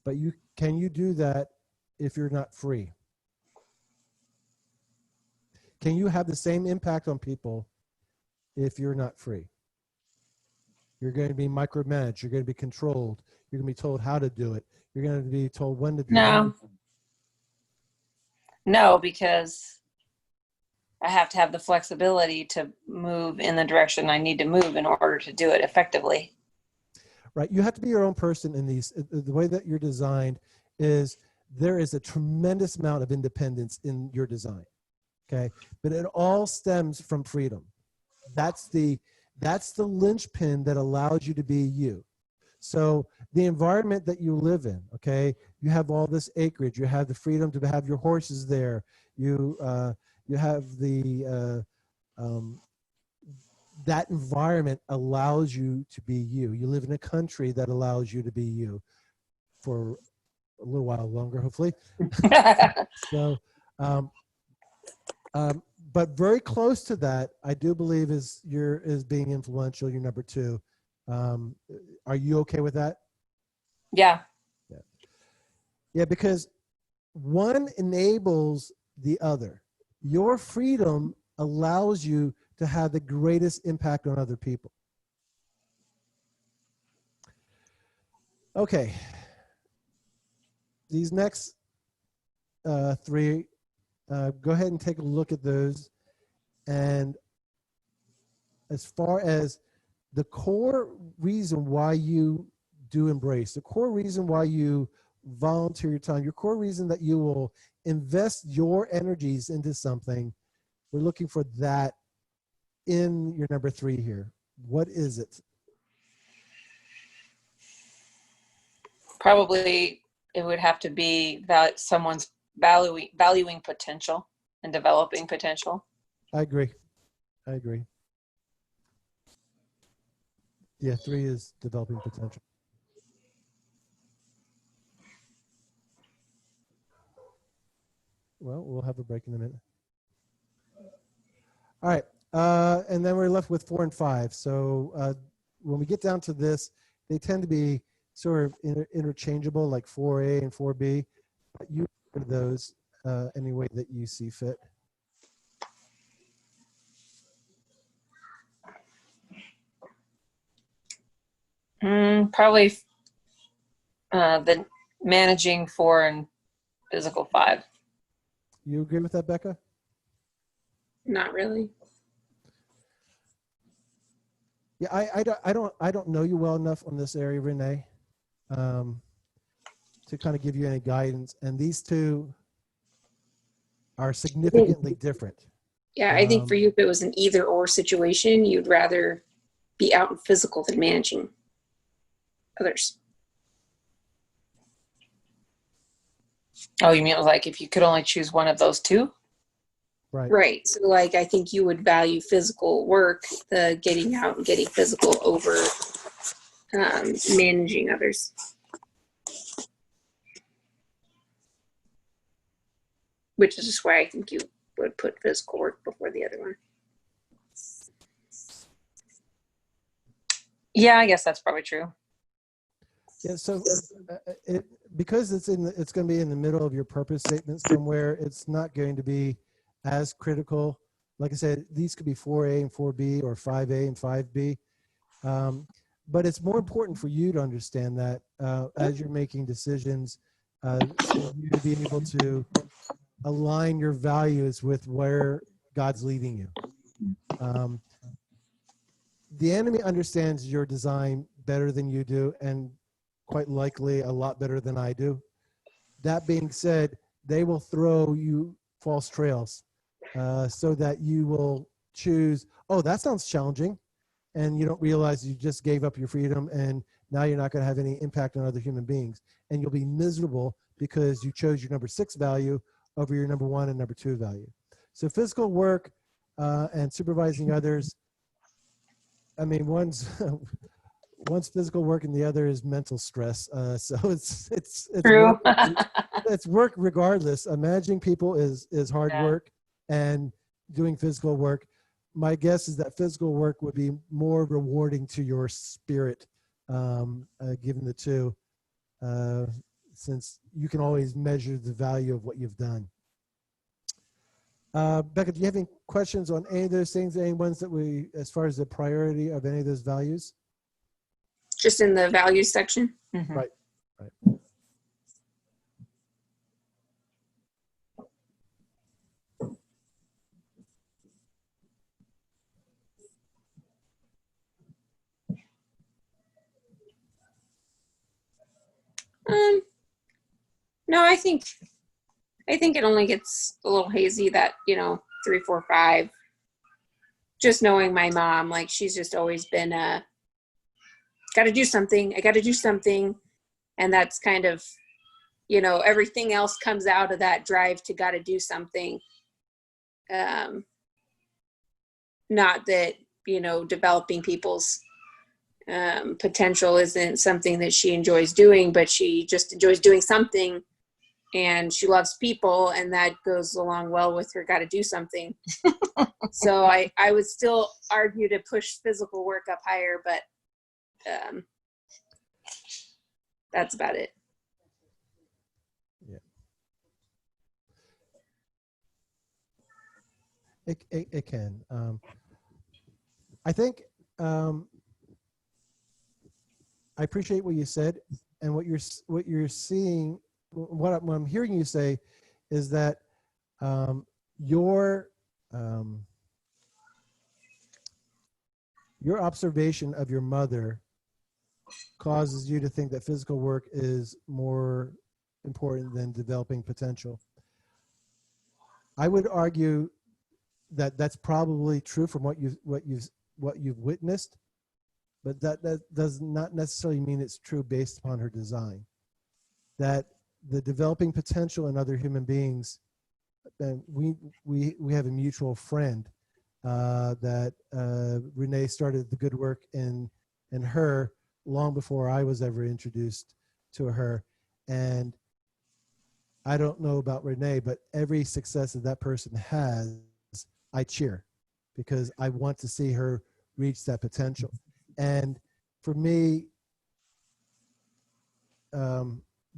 But can you do that if you're not free? Can you have the same impact on people if you're not free? You're going to be micromanaged. You're going to be controlled. You're going to be told how to do it. You're going to be told when to do it. No, because I have to have the flexibility to move in the direction I need to move in order to do it effectively. Right. You have to be your own person in these. The way that you're designed is there is a tremendous amount of independence in your design. Okay. But it all stems from freedom. That's the linchpin that allows you to be you. So the environment that you live in, okay, you have all this acreage, you have the freedom to have your horses there. You have the, that environment allows you to be you. You live in a country that allows you to be you for a little while longer, hopefully. So, but very close to that, I do believe is being influential. You're number two. Are you okay with that? Yeah. Yeah, because one enables the other. Your freedom allows you to have the greatest impact on other people. Okay. These next three, go ahead and take a look at those. And as far as the core reason why you do embrace, the core reason why you volunteer your time, your core reason that you will invest your energies into something, we're looking for that in your number three here. What is it? Probably it would have to be someone's valuing potential and developing potential. I agree. Yeah, three is developing potential. Well, we'll have a break in a minute. All right. And then we're left with 4 and 5. So when we get down to this, they tend to be sort of interchangeable, like 4A and 4B. But you do those any way that you see fit. Probably the managing 4 and physical 5. You agree with that, Becca? Not really. Yeah, I don't know you well enough on this area, Renae, to kind of give you any guidance. And these two are significantly different. Yeah, I think for you, if it was an either or situation, you'd rather be out in physical than managing others. Oh, you mean like if you could only choose one of those two? Right. So like, I think you would value physical work, the getting out and getting physical over managing others. Which is just why I think you would put physical work before the other one. Yeah, I guess that's probably true. Yeah, so because it's going to be in the middle of your purpose statement somewhere, it's not going to be as critical Like I said, these could be 4A and 4B or 5A and 5B. But it's more important for you to understand that as you're making decisions, for you to be able to align your values with where God's leading you. The enemy understands your design better than you do, and quite likely a lot better than I do. That being said, they will throw you false trails so that you will choose, oh, that sounds challenging. And you don't realize you just gave up your freedom, and now you're not going to have any impact on other human beings. And you'll be miserable because you chose your number 6 value over your number 1 and number 2 value. So physical work and supervising others, I mean, one's physical work and the other is mental stress. So it's True. it's work regardless. Managing people is hard Yeah. work, and doing physical work, my guess is that physical work would be more rewarding to your spirit, given the two, since you can always measure the value of what you've done. Becca, do you have any questions on any of those things, any ones that as far as the priority of any of those values? Just in the values section. Mhm. Right. No, I think it only gets a little hazy that, 3, 4, 5. Just knowing my mom, like she's just always been got to do something. I got to do something, and that's kind of, everything else comes out of that drive to got to do something. Not that developing people's potential isn't something that she enjoys doing, but she just enjoys doing something, and she loves people, and that goes along well with her got to do something. So I would still argue to push physical work up higher, but that's about it. Yeah. It can. I think I appreciate what you said, and what you're seeing. What I'm hearing you say is that your observation of your mother causes you to think that physical work is more important than developing potential. I would argue that that's probably true from what you've witnessed, but that does not necessarily mean it's true based upon her design. That the developing potential in other human beings, and we have a mutual friend that Renae started the good work in her long before I was ever introduced to her. And I don't know about Renae, but every success that person has, I cheer, because I want to see her reach that potential. And for me,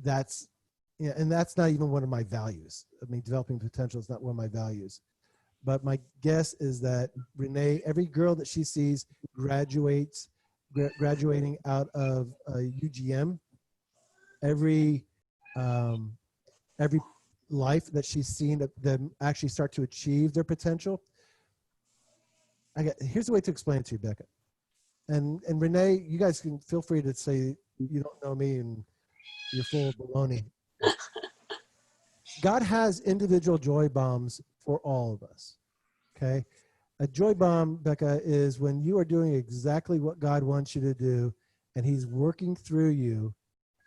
that's not even one of my values. I mean, developing potential is not one of my values. But my guess is that Renae, every girl that she sees graduating out of UGM, every life that she's seen them actually start to achieve their potential. Here's the way to explain it to you, Becca. And Renae, you guys can feel free to say you don't know me and you're full of baloney. God has individual joy bombs for all of us. Okay? A joy bomb, Becca, is when you are doing exactly what God wants you to do, and he's working through you.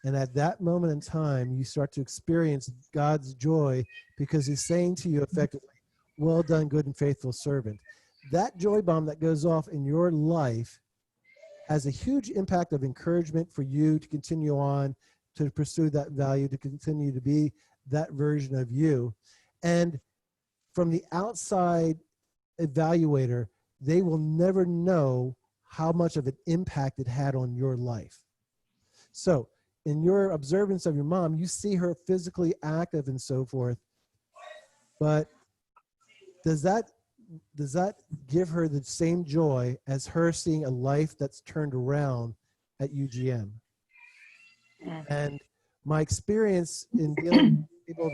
And at that moment in time, you start to experience God's joy because he's saying to you effectively, well done, good and faithful servant. That joy bomb that goes off in your life has a huge impact of encouragement for you to continue on, to pursue that value, to continue to be that version of you. And from the outside evaluator, they will never know how much of an impact it had on your life. So in your observance of your mom, you see her physically active and so forth, but does that give her the same joy as her seeing a life that's turned around at UGM? And my experience in dealing with people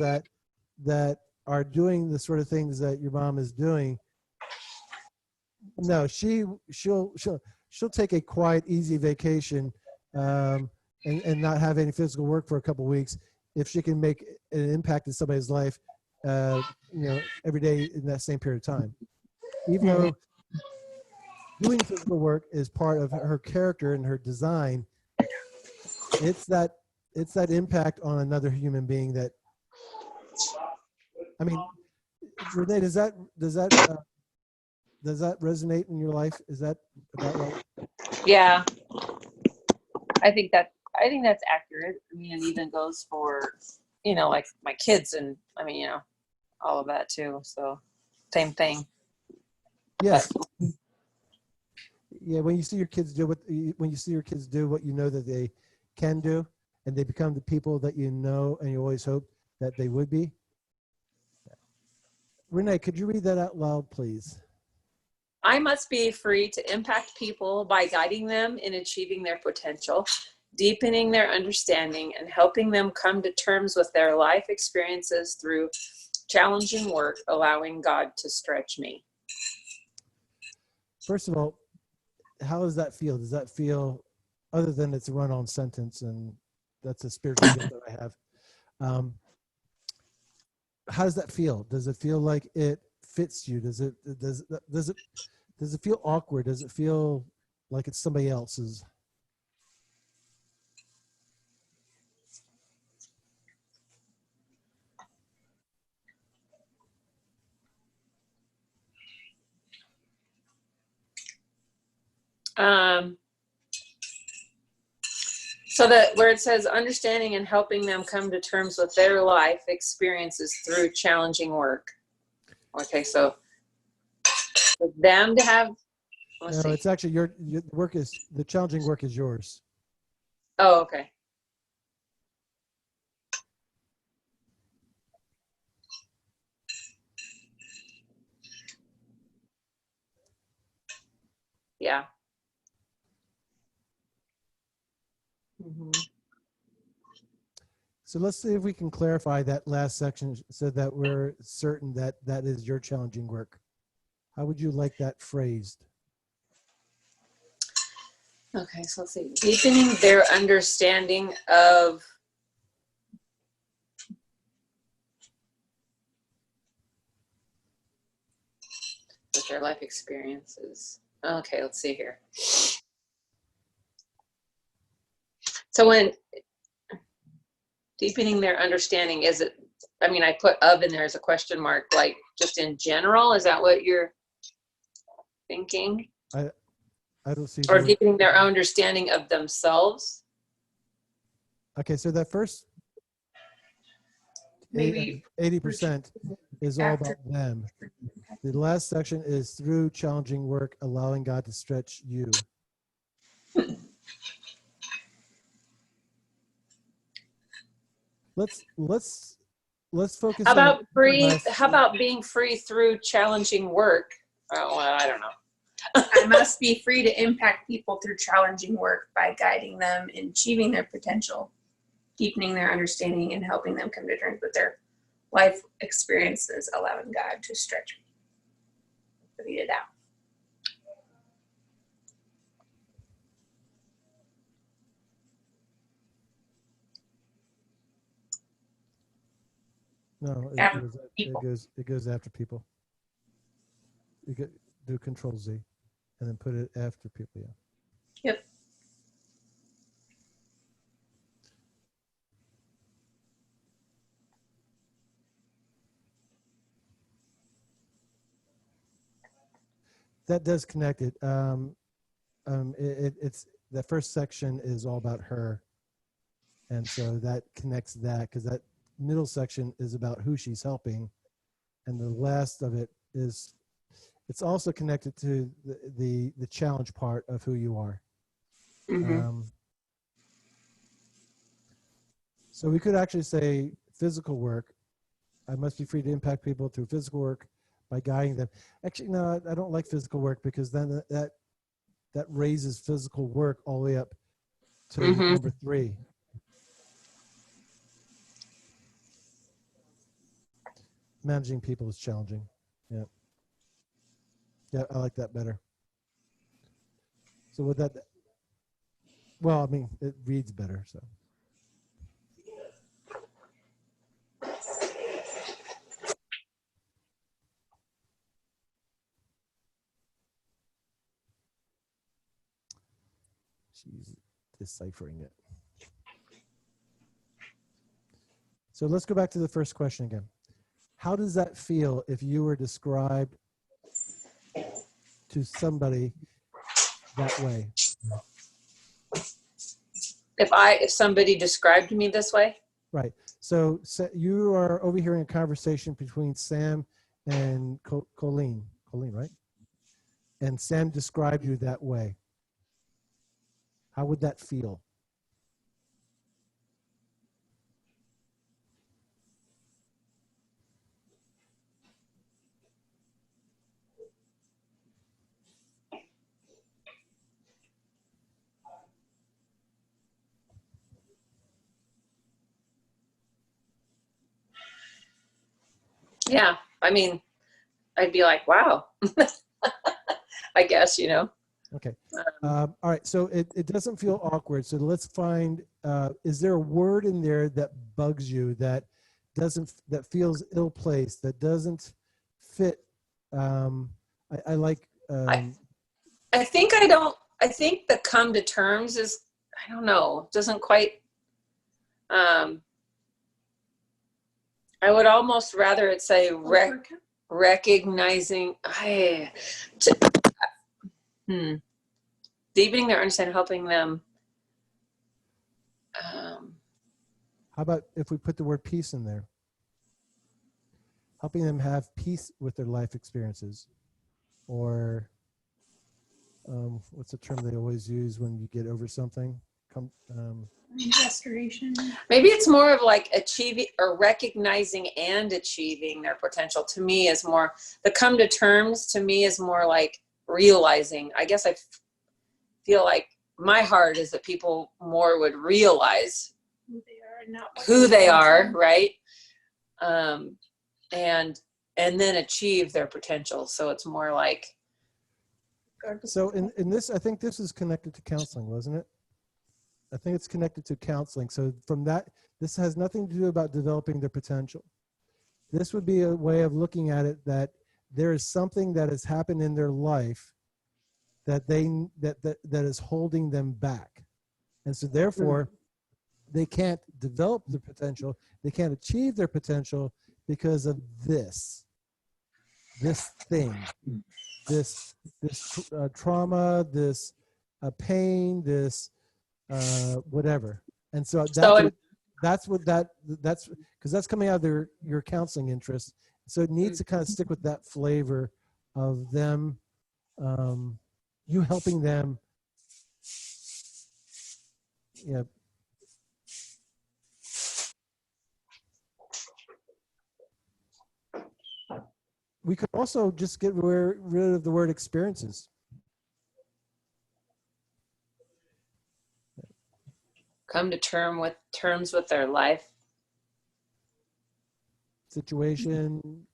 that are doing the sort of things that your mom is doing, no, she'll take a quiet, easy vacation, and not have any physical work for a couple of weeks if she can make an impact in somebody's life, every day in that same period of time. Even though doing physical work is part of her character and her design, it's that impact on another human being that, I mean, Renae, does that resonate in your life? Is that about right? Yeah, I think that's accurate. I mean, it even goes for, like my kids and all of that too. So same thing. Yes. Yeah, when you see your kids do what you know that they can do, and they become the people that you know and you always hope that they would be. Renae, could you read that out loud, please? I must be free to impact people by guiding them in achieving their potential, deepening their understanding, and helping them come to terms with their life experiences through challenging work, allowing God to stretch me. First of all, how does that feel? Does that feel, other than it's a run-on sentence, and that's a spiritual gift that I have, how does that feel? Does it feel like it fits you? Does it feel awkward? Does it feel like it's somebody else's? So that where it says understanding and helping them come to terms with their life experiences through challenging work. Okay, so for them to have, No, it's actually your work is, the challenging work is yours. Oh, okay. Yeah. Mm-hmm. So let's see if we can clarify that last section so that we're certain that that is your challenging work. How would you like that phrased? Okay, so let's see. Deepening their understanding of their life experiences. Okay, let's see here. So when deepening their understanding, is it, I put of in there as a question mark, like just in general, is that what you're thinking? I don't see. Or deepening their understanding of themselves? Okay, so that first Maybe 80% is all about them. The last section is through challenging work, allowing God to stretch you. Let's focus How on about free? last. How about being free through challenging work? Oh, well, I don't know. I must be free to impact people through challenging work by guiding them in achieving their potential, deepening their understanding, and helping them come to terms with their life experiences, allowing God to stretch me. Read it out. No, it goes after people. You do Control Z, and then put it after people. Yeah. Yep. That does connect it. It's the first section is all about her, and so that connects that, because that middle section is about who she's helping, and the last of it is, it's also connected to the challenge part of who you are. Mm-hmm. So we could actually say physical work. I must be free to impact people through physical work by guiding them. Actually, no, I don't like physical work because then that raises physical work all the way up to number 3. Managing people is challenging. Yeah. Yeah, I like that better. So with that, well, I mean, it reads better, so. She's deciphering it. So let's go back to the first question again. How does that feel if you were described to somebody that way? If somebody described me this way? Right. So you are overhearing a conversation between Sam and Colleen. Colleen, right? And Sam described you that way. How would that feel? Yeah. I mean, I'd be like, wow. I guess, you know. Okay. All right. So it doesn't feel awkward. So let's find, is there a word in there that bugs you that feels ill-placed, that doesn't fit? I like, I think the come to terms is, I don't know, doesn't quite, I would almost rather it say recognizing, deepening their understanding, helping them. how about if we put the word peace in there? Helping them have peace with their life experiences, or what's the term they always use when you get over something? Restoration. Maybe it's more of like achieving or recognizing and achieving their potential. To me is more, the come to terms to me is more like realizing. I guess I feel like my heart is that people more would realize who they are, right? And then achieve their potential. So it's more like. So in this, I think this is connected to counseling, wasn't it? I think it's connected to counseling. So from that, this has nothing to do about developing their potential. This would be a way of looking at it, that there is something that has happened in their life that is holding them back. And so therefore, they can't develop their potential. They can't achieve their potential because of this thing, this trauma, this pain, this whatever. And so that's because that's coming out of your counseling interest. So it needs to kind of stick with that flavor of them, you helping them. Yeah. We could also just get rid of the word experiences. Come to terms with their life. Situation,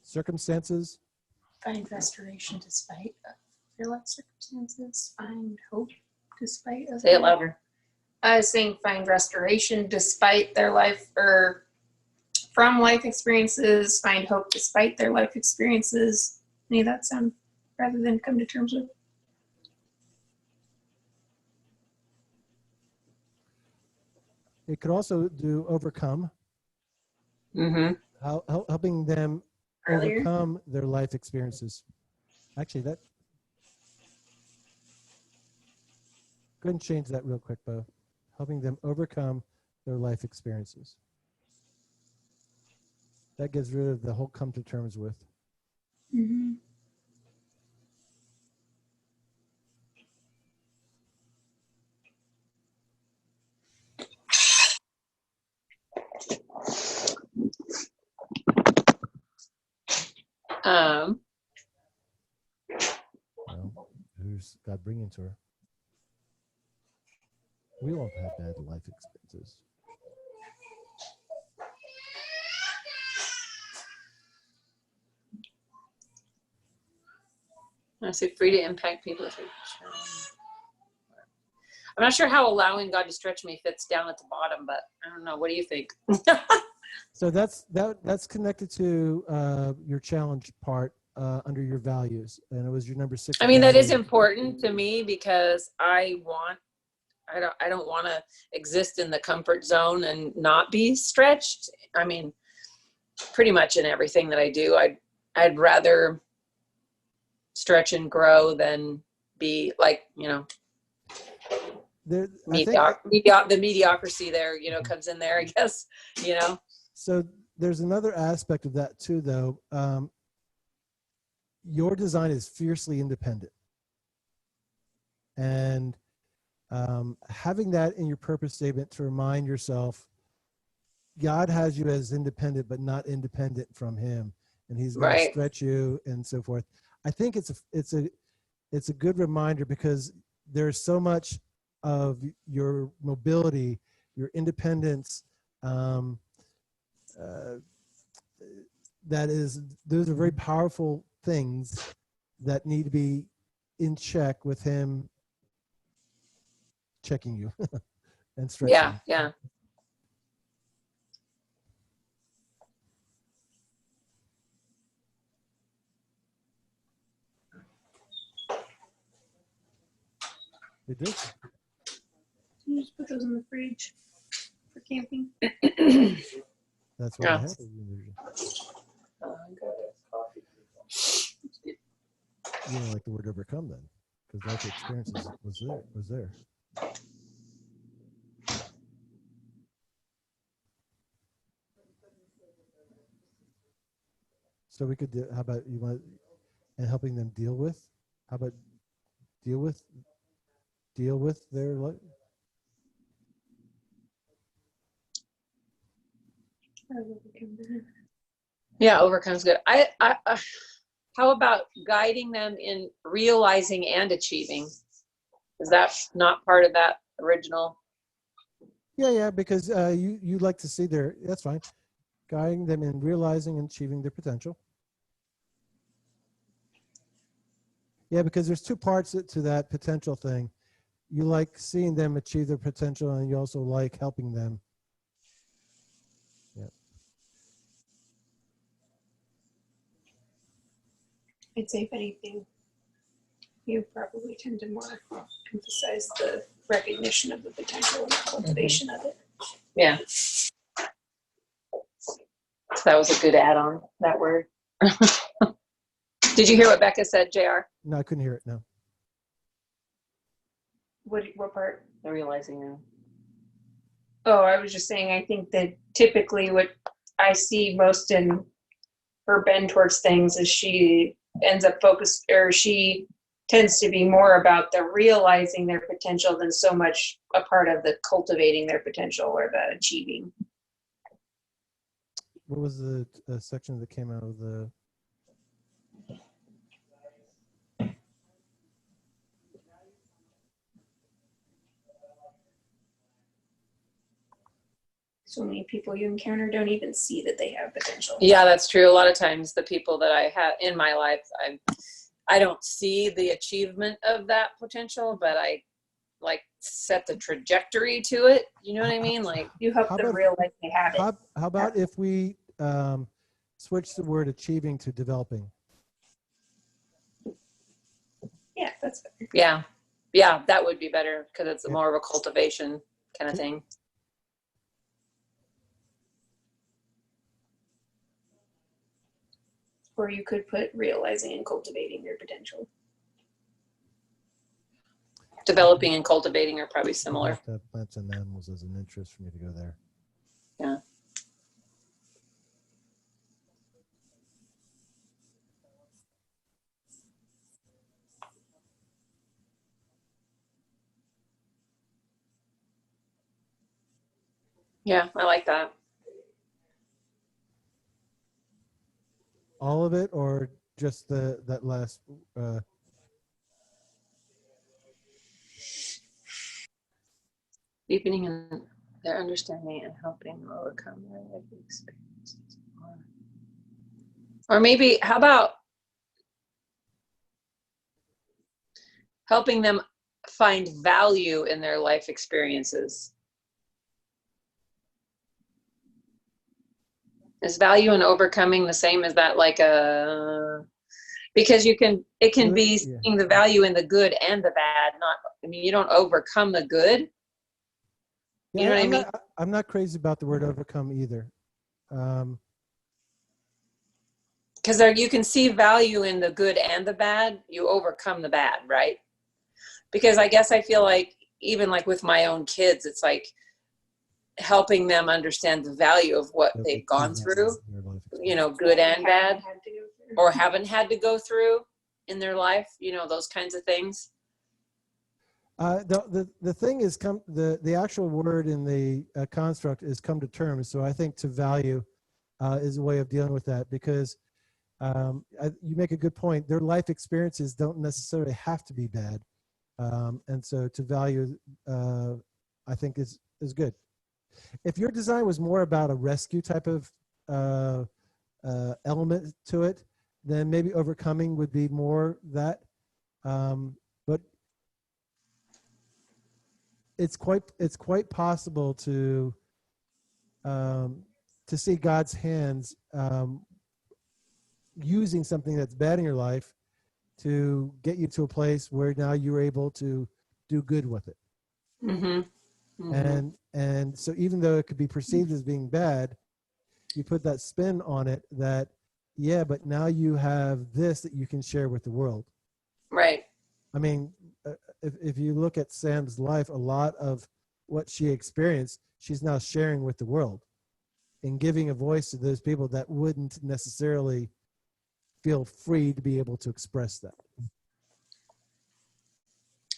circumstances. Find restoration despite their life circumstances. Find hope despite. Say it louder. I was saying find restoration despite their life, or from life experiences. Find hope despite their life experiences. Any of that sound rather than come to terms with? It could also do overcome. Mm-hmm. Helping them Earlier. overcome their life experiences. Actually, go ahead and change that real quick, Bo. Helping them overcome their life experiences. That gets rid of the whole come to terms with. Mm-hmm. Well, who's God bringing to her? We won't have bad life expenses. I say free to impact people. I'm not sure how allowing God to stretch me fits down at the bottom, but I don't know. What do you think? So that's connected to your challenge part under your values, and it was your number 6. I mean, that is important to me because I don't want to exist in the comfort zone and not be stretched. I mean, pretty much in everything that I do, I'd rather stretch and grow than be like, There, the mediocrity there, comes in there, I guess, So there's another aspect of that too, though. Your design is fiercely independent, and having that in your purpose statement to remind yourself, God has you as independent, but not independent from Him, and He's going to stretch you and so forth. I think it's a good reminder because there's so much of your mobility, your independence. Those are very powerful things that need to be in check with Him checking you and stretching you. Yeah. It did. You just put those in the fridge for camping. That's what I have. You don't like the word overcome then, because life experiences was there. So we could do. How about you want and helping them deal with? How about deal with their life? Yeah, overcome's good. I how about guiding them in realizing and achieving? Is that not part of that original? Yeah, because you like to see that's fine. Guiding them in realizing and achieving their potential. Yeah, because there's two parts to that potential thing. You like seeing them achieve their potential, and you also like helping them. Yeah. I'd say if anything, you probably tend to more emphasize the recognition of the potential and the cultivation of it. Yeah. That was a good add-on, that word. Did you hear what Becca said, JR? No, I couldn't hear it. No. What part? The realizing and Oh, I was just saying, I think that typically what I see most in her bend towards things is she ends up focused, or she tends to be more about the realizing their potential than so much a part of the cultivating their potential or the achieving. What was the section that came out of the? So many people you encounter don't even see that they have potential. Yeah, that's true. A lot of times the people that I have in my life, I don't see the achievement of that potential, but I like set the trajectory to it. You know what I mean? Like you help them realize they have it. How about if we switch the word achieving to developing? Yeah, that's better. Yeah, that would be better because it's more of a cultivation kind of thing. Or you could put realizing and cultivating their potential. Developing and cultivating are probably similar. Plants and animals as an interest for me to go there. Yeah. Yeah, I like that. All of it, or just that last. Deepening in their understanding and helping them overcome their life experiences. Or maybe, how about helping them find value in their life experiences? Is value and overcoming the same as that, like a, because it can be seeing the value in the good and the bad, not, I mean, you don't overcome the good. You know what I mean? I'm not crazy about the word overcome either. Because you can see value in the good and the bad. You overcome the bad, right? Because I guess I feel like, even like with my own kids, it's like helping them understand the value of what they've gone through, you know, good and bad, or haven't had to go through in their life, you know, those kinds of things. The thing is, the actual word in the construct is come to terms. So I think to value is a way of dealing with that, because you make a good point. Their life experiences don't necessarily have to be bad. And so to value, I think is good. If your design was more about a rescue type of element to it, then maybe overcoming would be more that. But it's quite possible to see God's hands using something that's bad in your life to get you to a place where now you're able to do good with it. Mm-hmm. Mm-hmm. And so even though it could be perceived as being bad, you put that spin on it that, yeah, but now you have this that you can share with the world. Right. I mean, if you look at Sam's life, a lot of what she experienced, she's now sharing with the world and giving a voice to those people that wouldn't necessarily feel free to be able to express that.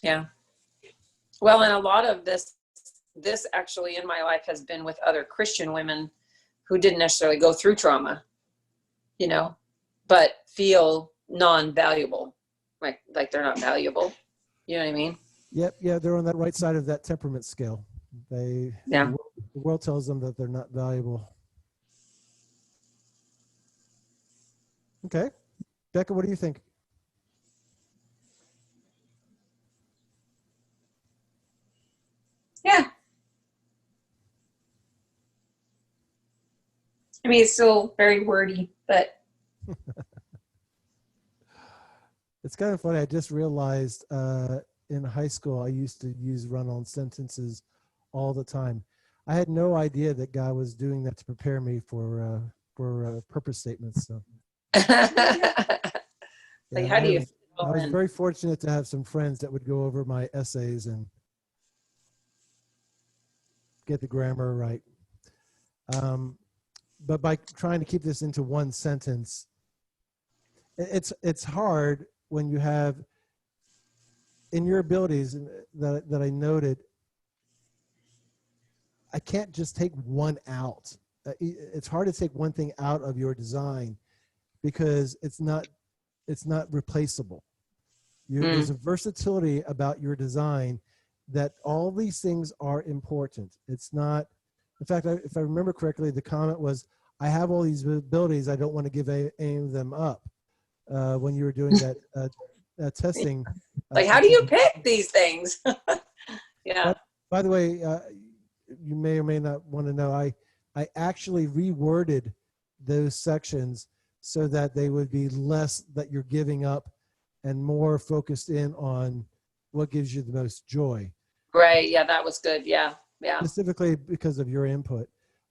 Yeah. Well, and a lot of this actually in my life has been with other Christian women who didn't necessarily go through trauma, you know, but feel non-valuable, like they're not valuable. You know what I mean? Yep. Yeah. They're on that right side of that temperament scale. The world tells them that they're not valuable. Okay. Becca, what do you think? Yeah. I mean, it's still very wordy, but. It's kind of funny. I just realized in high school, I used to use run-on sentences all the time. I had no idea that God was doing that to prepare me for purpose statements. So. Like, how do you I was very fortunate to have some friends that would go over my essays and get the grammar right. But by trying to keep this into one sentence, it's hard when you have, in your abilities that I noted, I can't just take one out. It's hard to take one thing out of your design because it's not replaceable. There's a versatility about your design that all these things are important. It's not, in fact, if I remember correctly, the comment was, I have all these abilities, I don't want to give any of them up. When you were doing that testing. Like, how do you pick these things? Yeah. By the way, you may or may not want to know, I actually reworded those sections so that they would be less that you're giving up and more focused in on what gives you the most joy. Right. Yeah, that was good. Yeah. Yeah. Specifically because of your input.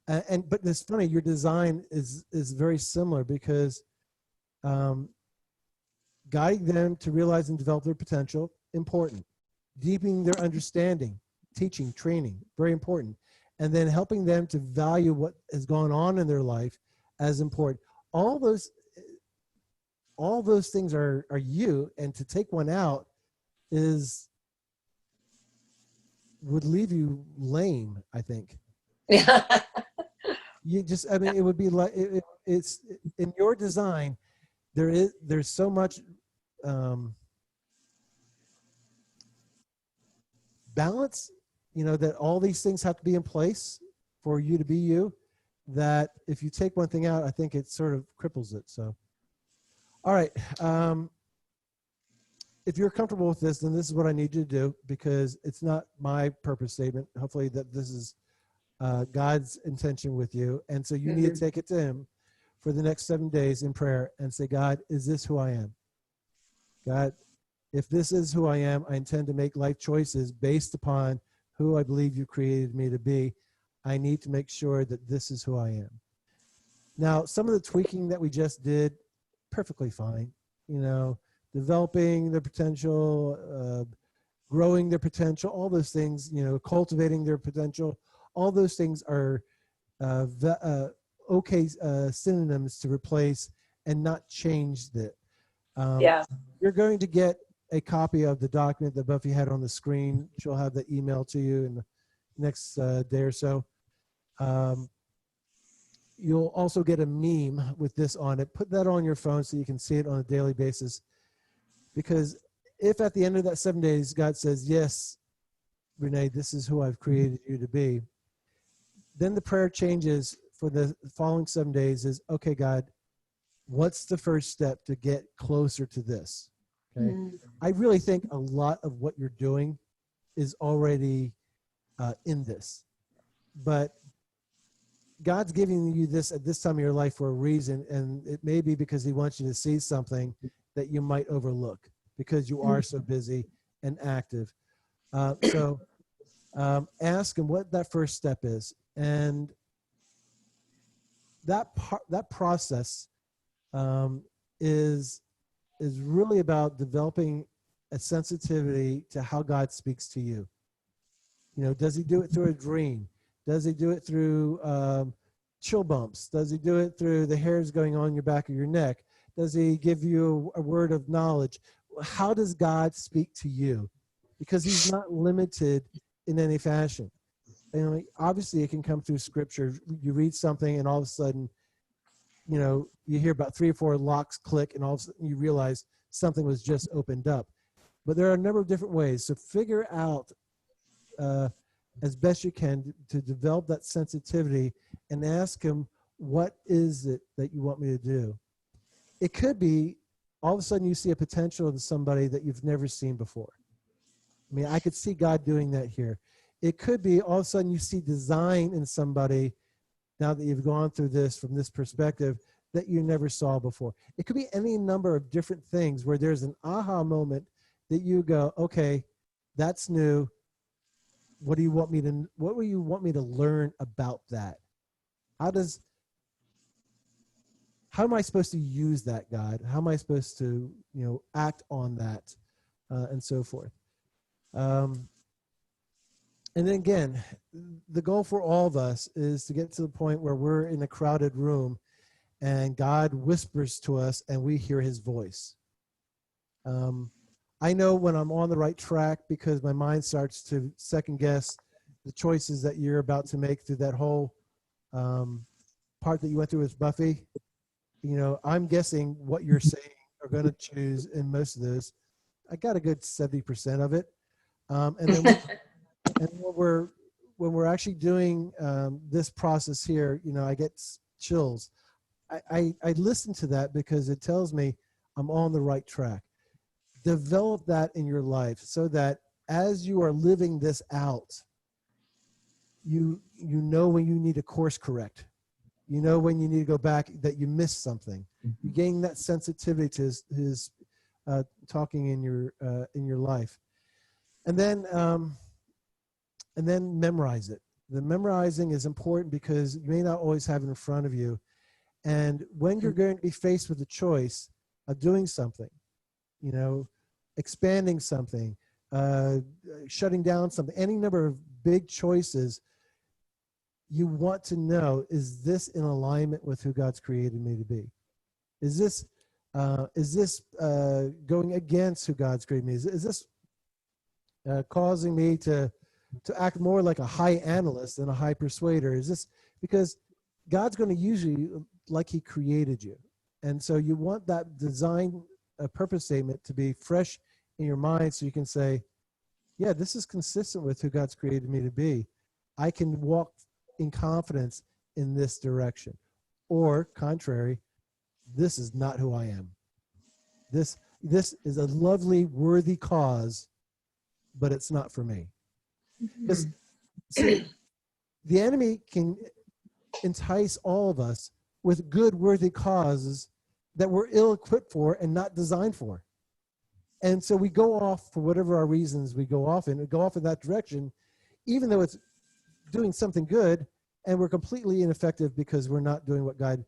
But it's funny, your design is very similar because guiding them to realize and develop their potential, important. Deepening their understanding, teaching, training, very important. And then helping them to value what has gone on in their life as important. All those things are you, and to take one out would leave you lame, I think. Yeah. You just, I mean, it would be like, it's in your design, there's so much balance, that all these things have to be in place for you to be you, that if you take one thing out, I think it sort of cripples it. So, all right. If you're comfortable with this, then this is what I need you to do, because it's not my purpose statement. Hopefully that this is God's intention with you. And so you need to take it to him for the next 7 days in prayer and say, God, is this who I am? God, if this is who I am, I intend to make life choices based upon who I believe you created me to be. I need to make sure that this is who I am. Now, some of the tweaking that we just did, perfectly fine. Developing their potential, growing their potential, all those things, cultivating their potential, all those things are okay synonyms to replace and not change it. You're going to get a copy of the document that Buffy had on the screen. She'll have the email to you in the next day or so. You'll also get a meme with this on it. Put that on your phone so you can see it on a daily basis. Because if at the end of that 7 days, God says, yes, Renae, this is who I've created you to be, then the prayer changes for the following 7 days is, okay, God, what's the first step to get closer to this? Okay. I really think a lot of what you're doing is already in this, but God's giving you this at this time of your life for a reason, and it may be because he wants you to see something that you might overlook because you are so busy and active. So ask him what that first step is, and that process is really about developing a sensitivity to how God speaks to you. Does he do it through a dream? Does he do it through chill bumps? Does he do it through the hairs going on your back of your neck? Does he give you a word of knowledge? How does God speak to you? Because he's not limited in any fashion. Obviously, it can come through scripture. You read something and all of a sudden, you hear about 3 or 4 locks click and all of a sudden you realize something was just opened up. But there are a number of different ways. So figure out as best you can to develop that sensitivity and ask him, what is it that you want me to do? It could be all of a sudden you see a potential in somebody that you've never seen before. I could see God doing that here. It could be all of a sudden you see design in somebody now that you've gone through this from this perspective that you never saw before. It could be any number of different things where there's an aha moment that you go, okay, that's new. What do you want me to learn about that? How am I supposed to use that, God? How am I supposed to, act on that, and so forth? And then again, the goal for all of us is to get to the point where we're in a crowded room and God whispers to us and we hear his voice. I know when I'm on the right track because my mind starts to second guess the choices that you're about to make through that whole part that you went through with Buffy. I'm guessing what you're saying are going to choose in most of those. I got a good 70% of it. And then when we're actually doing this process here, I get chills. I listen to that because it tells me I'm on the right track. Develop that in your life so that as you are living this out, you know when you need to course correct. You know when you need to go back that you missed something. You gain that sensitivity to his talking in your life, and then memorize it. The memorizing is important because you may not always have it in front of you, and when you're going to be faced with the choice of doing something, expanding something, shutting down something, any number of big choices, you want to know, is this in alignment with who God's created me to be? Is this going against who God's created me? Is this causing me to act more like a high analyst than a high persuader? Is this because God's going to use you like he created you? And so you want that design purpose statement to be fresh in your mind so you can say, yeah, this is consistent with who God's created me to be. I can walk in confidence in this direction. Or, contrary, this is not who I am. This is a lovely, worthy cause, but it's not for me. Because see, the enemy can entice all of us with good, worthy causes that we're ill-equipped for and not designed for. And so we go off for whatever our reasons we go off in that direction, even though it's doing something good, and we're completely ineffective because we're not doing what God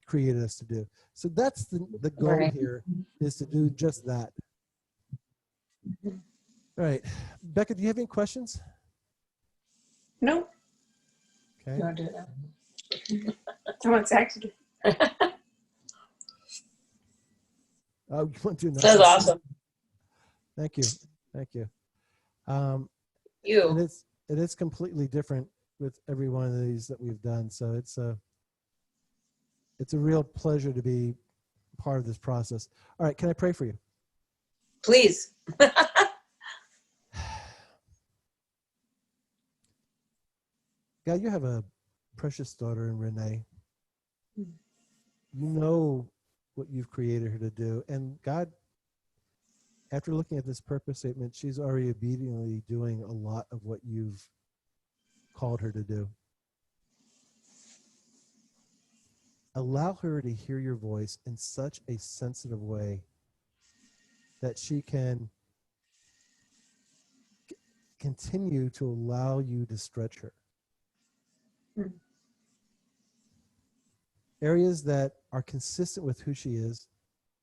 created us to do. So that's the goal Right. here, is to do just that. All right. Becca, do you have any questions? No, Okay. You want to do it now? I want Zach to do. Oh, you want to do That was awesome. Thank you. Thank you. And You. it is completely different with every one of these that we've done. So it's a real pleasure to be part of this process. All right, can I pray for you? Please. God, you have a precious daughter in Renae. You know what you've created her to do. And God, after looking at this purpose statement, she's already obediently doing a lot of what you've called her to do. Allow her to hear your voice in such a sensitive way that she can continue to allow you to stretch her. Areas that are consistent with who she is,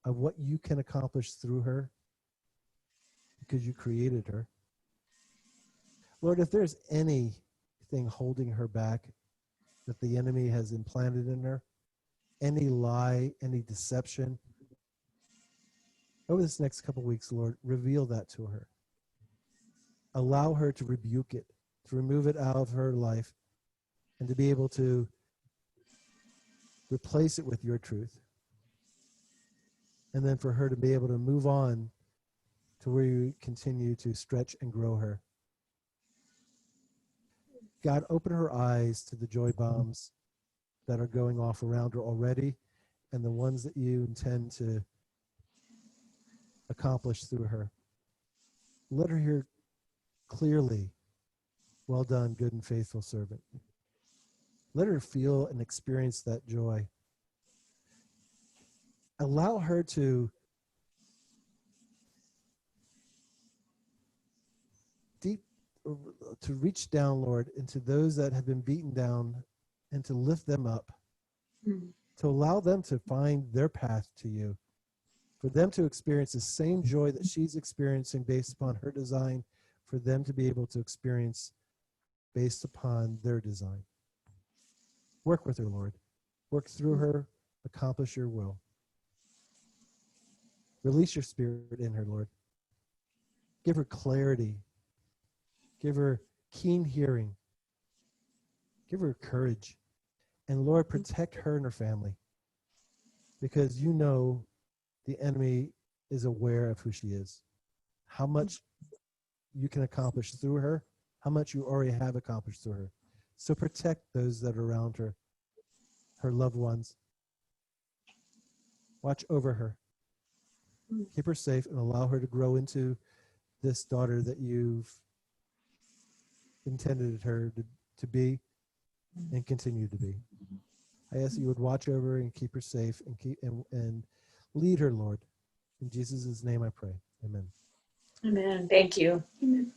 of what you can accomplish through her, because you created her. Lord, if there's anything holding her back that the enemy has implanted in her, any lie, any deception, over this next couple of weeks, Lord, reveal that to her. Allow her to rebuke it, to remove it out of her life, and to be able to replace it with your truth. And then for her to be able to move on to where you continue to stretch and grow her. God, open her eyes to the joy bombs that are going off around her already, and the ones that you intend to accomplish through her. Let her hear clearly, well done, good and faithful servant. Let her feel and experience that joy. Allow her to reach down, Lord, into those that have been beaten down and to lift them up, to allow them to find their path to you, for them to experience the same joy that she's experiencing based upon her design, for them to be able to experience based upon their design. Work with her, Lord. Work through her. Accomplish your will. Release your spirit in her, Lord. Give her clarity. Give her keen hearing. Give her courage. And Lord, protect her and her family, because you know the enemy is aware of who she is, how much you can accomplish through her, how much you already have accomplished through her. So protect those that are around her, her loved ones. Watch over her. Keep her safe and allow her to grow into this daughter that you've intended her to be and continue to be. I ask that you would watch over her and keep her safe and lead her, Lord. In Jesus' name I pray. Amen. Amen. Thank you. Amen.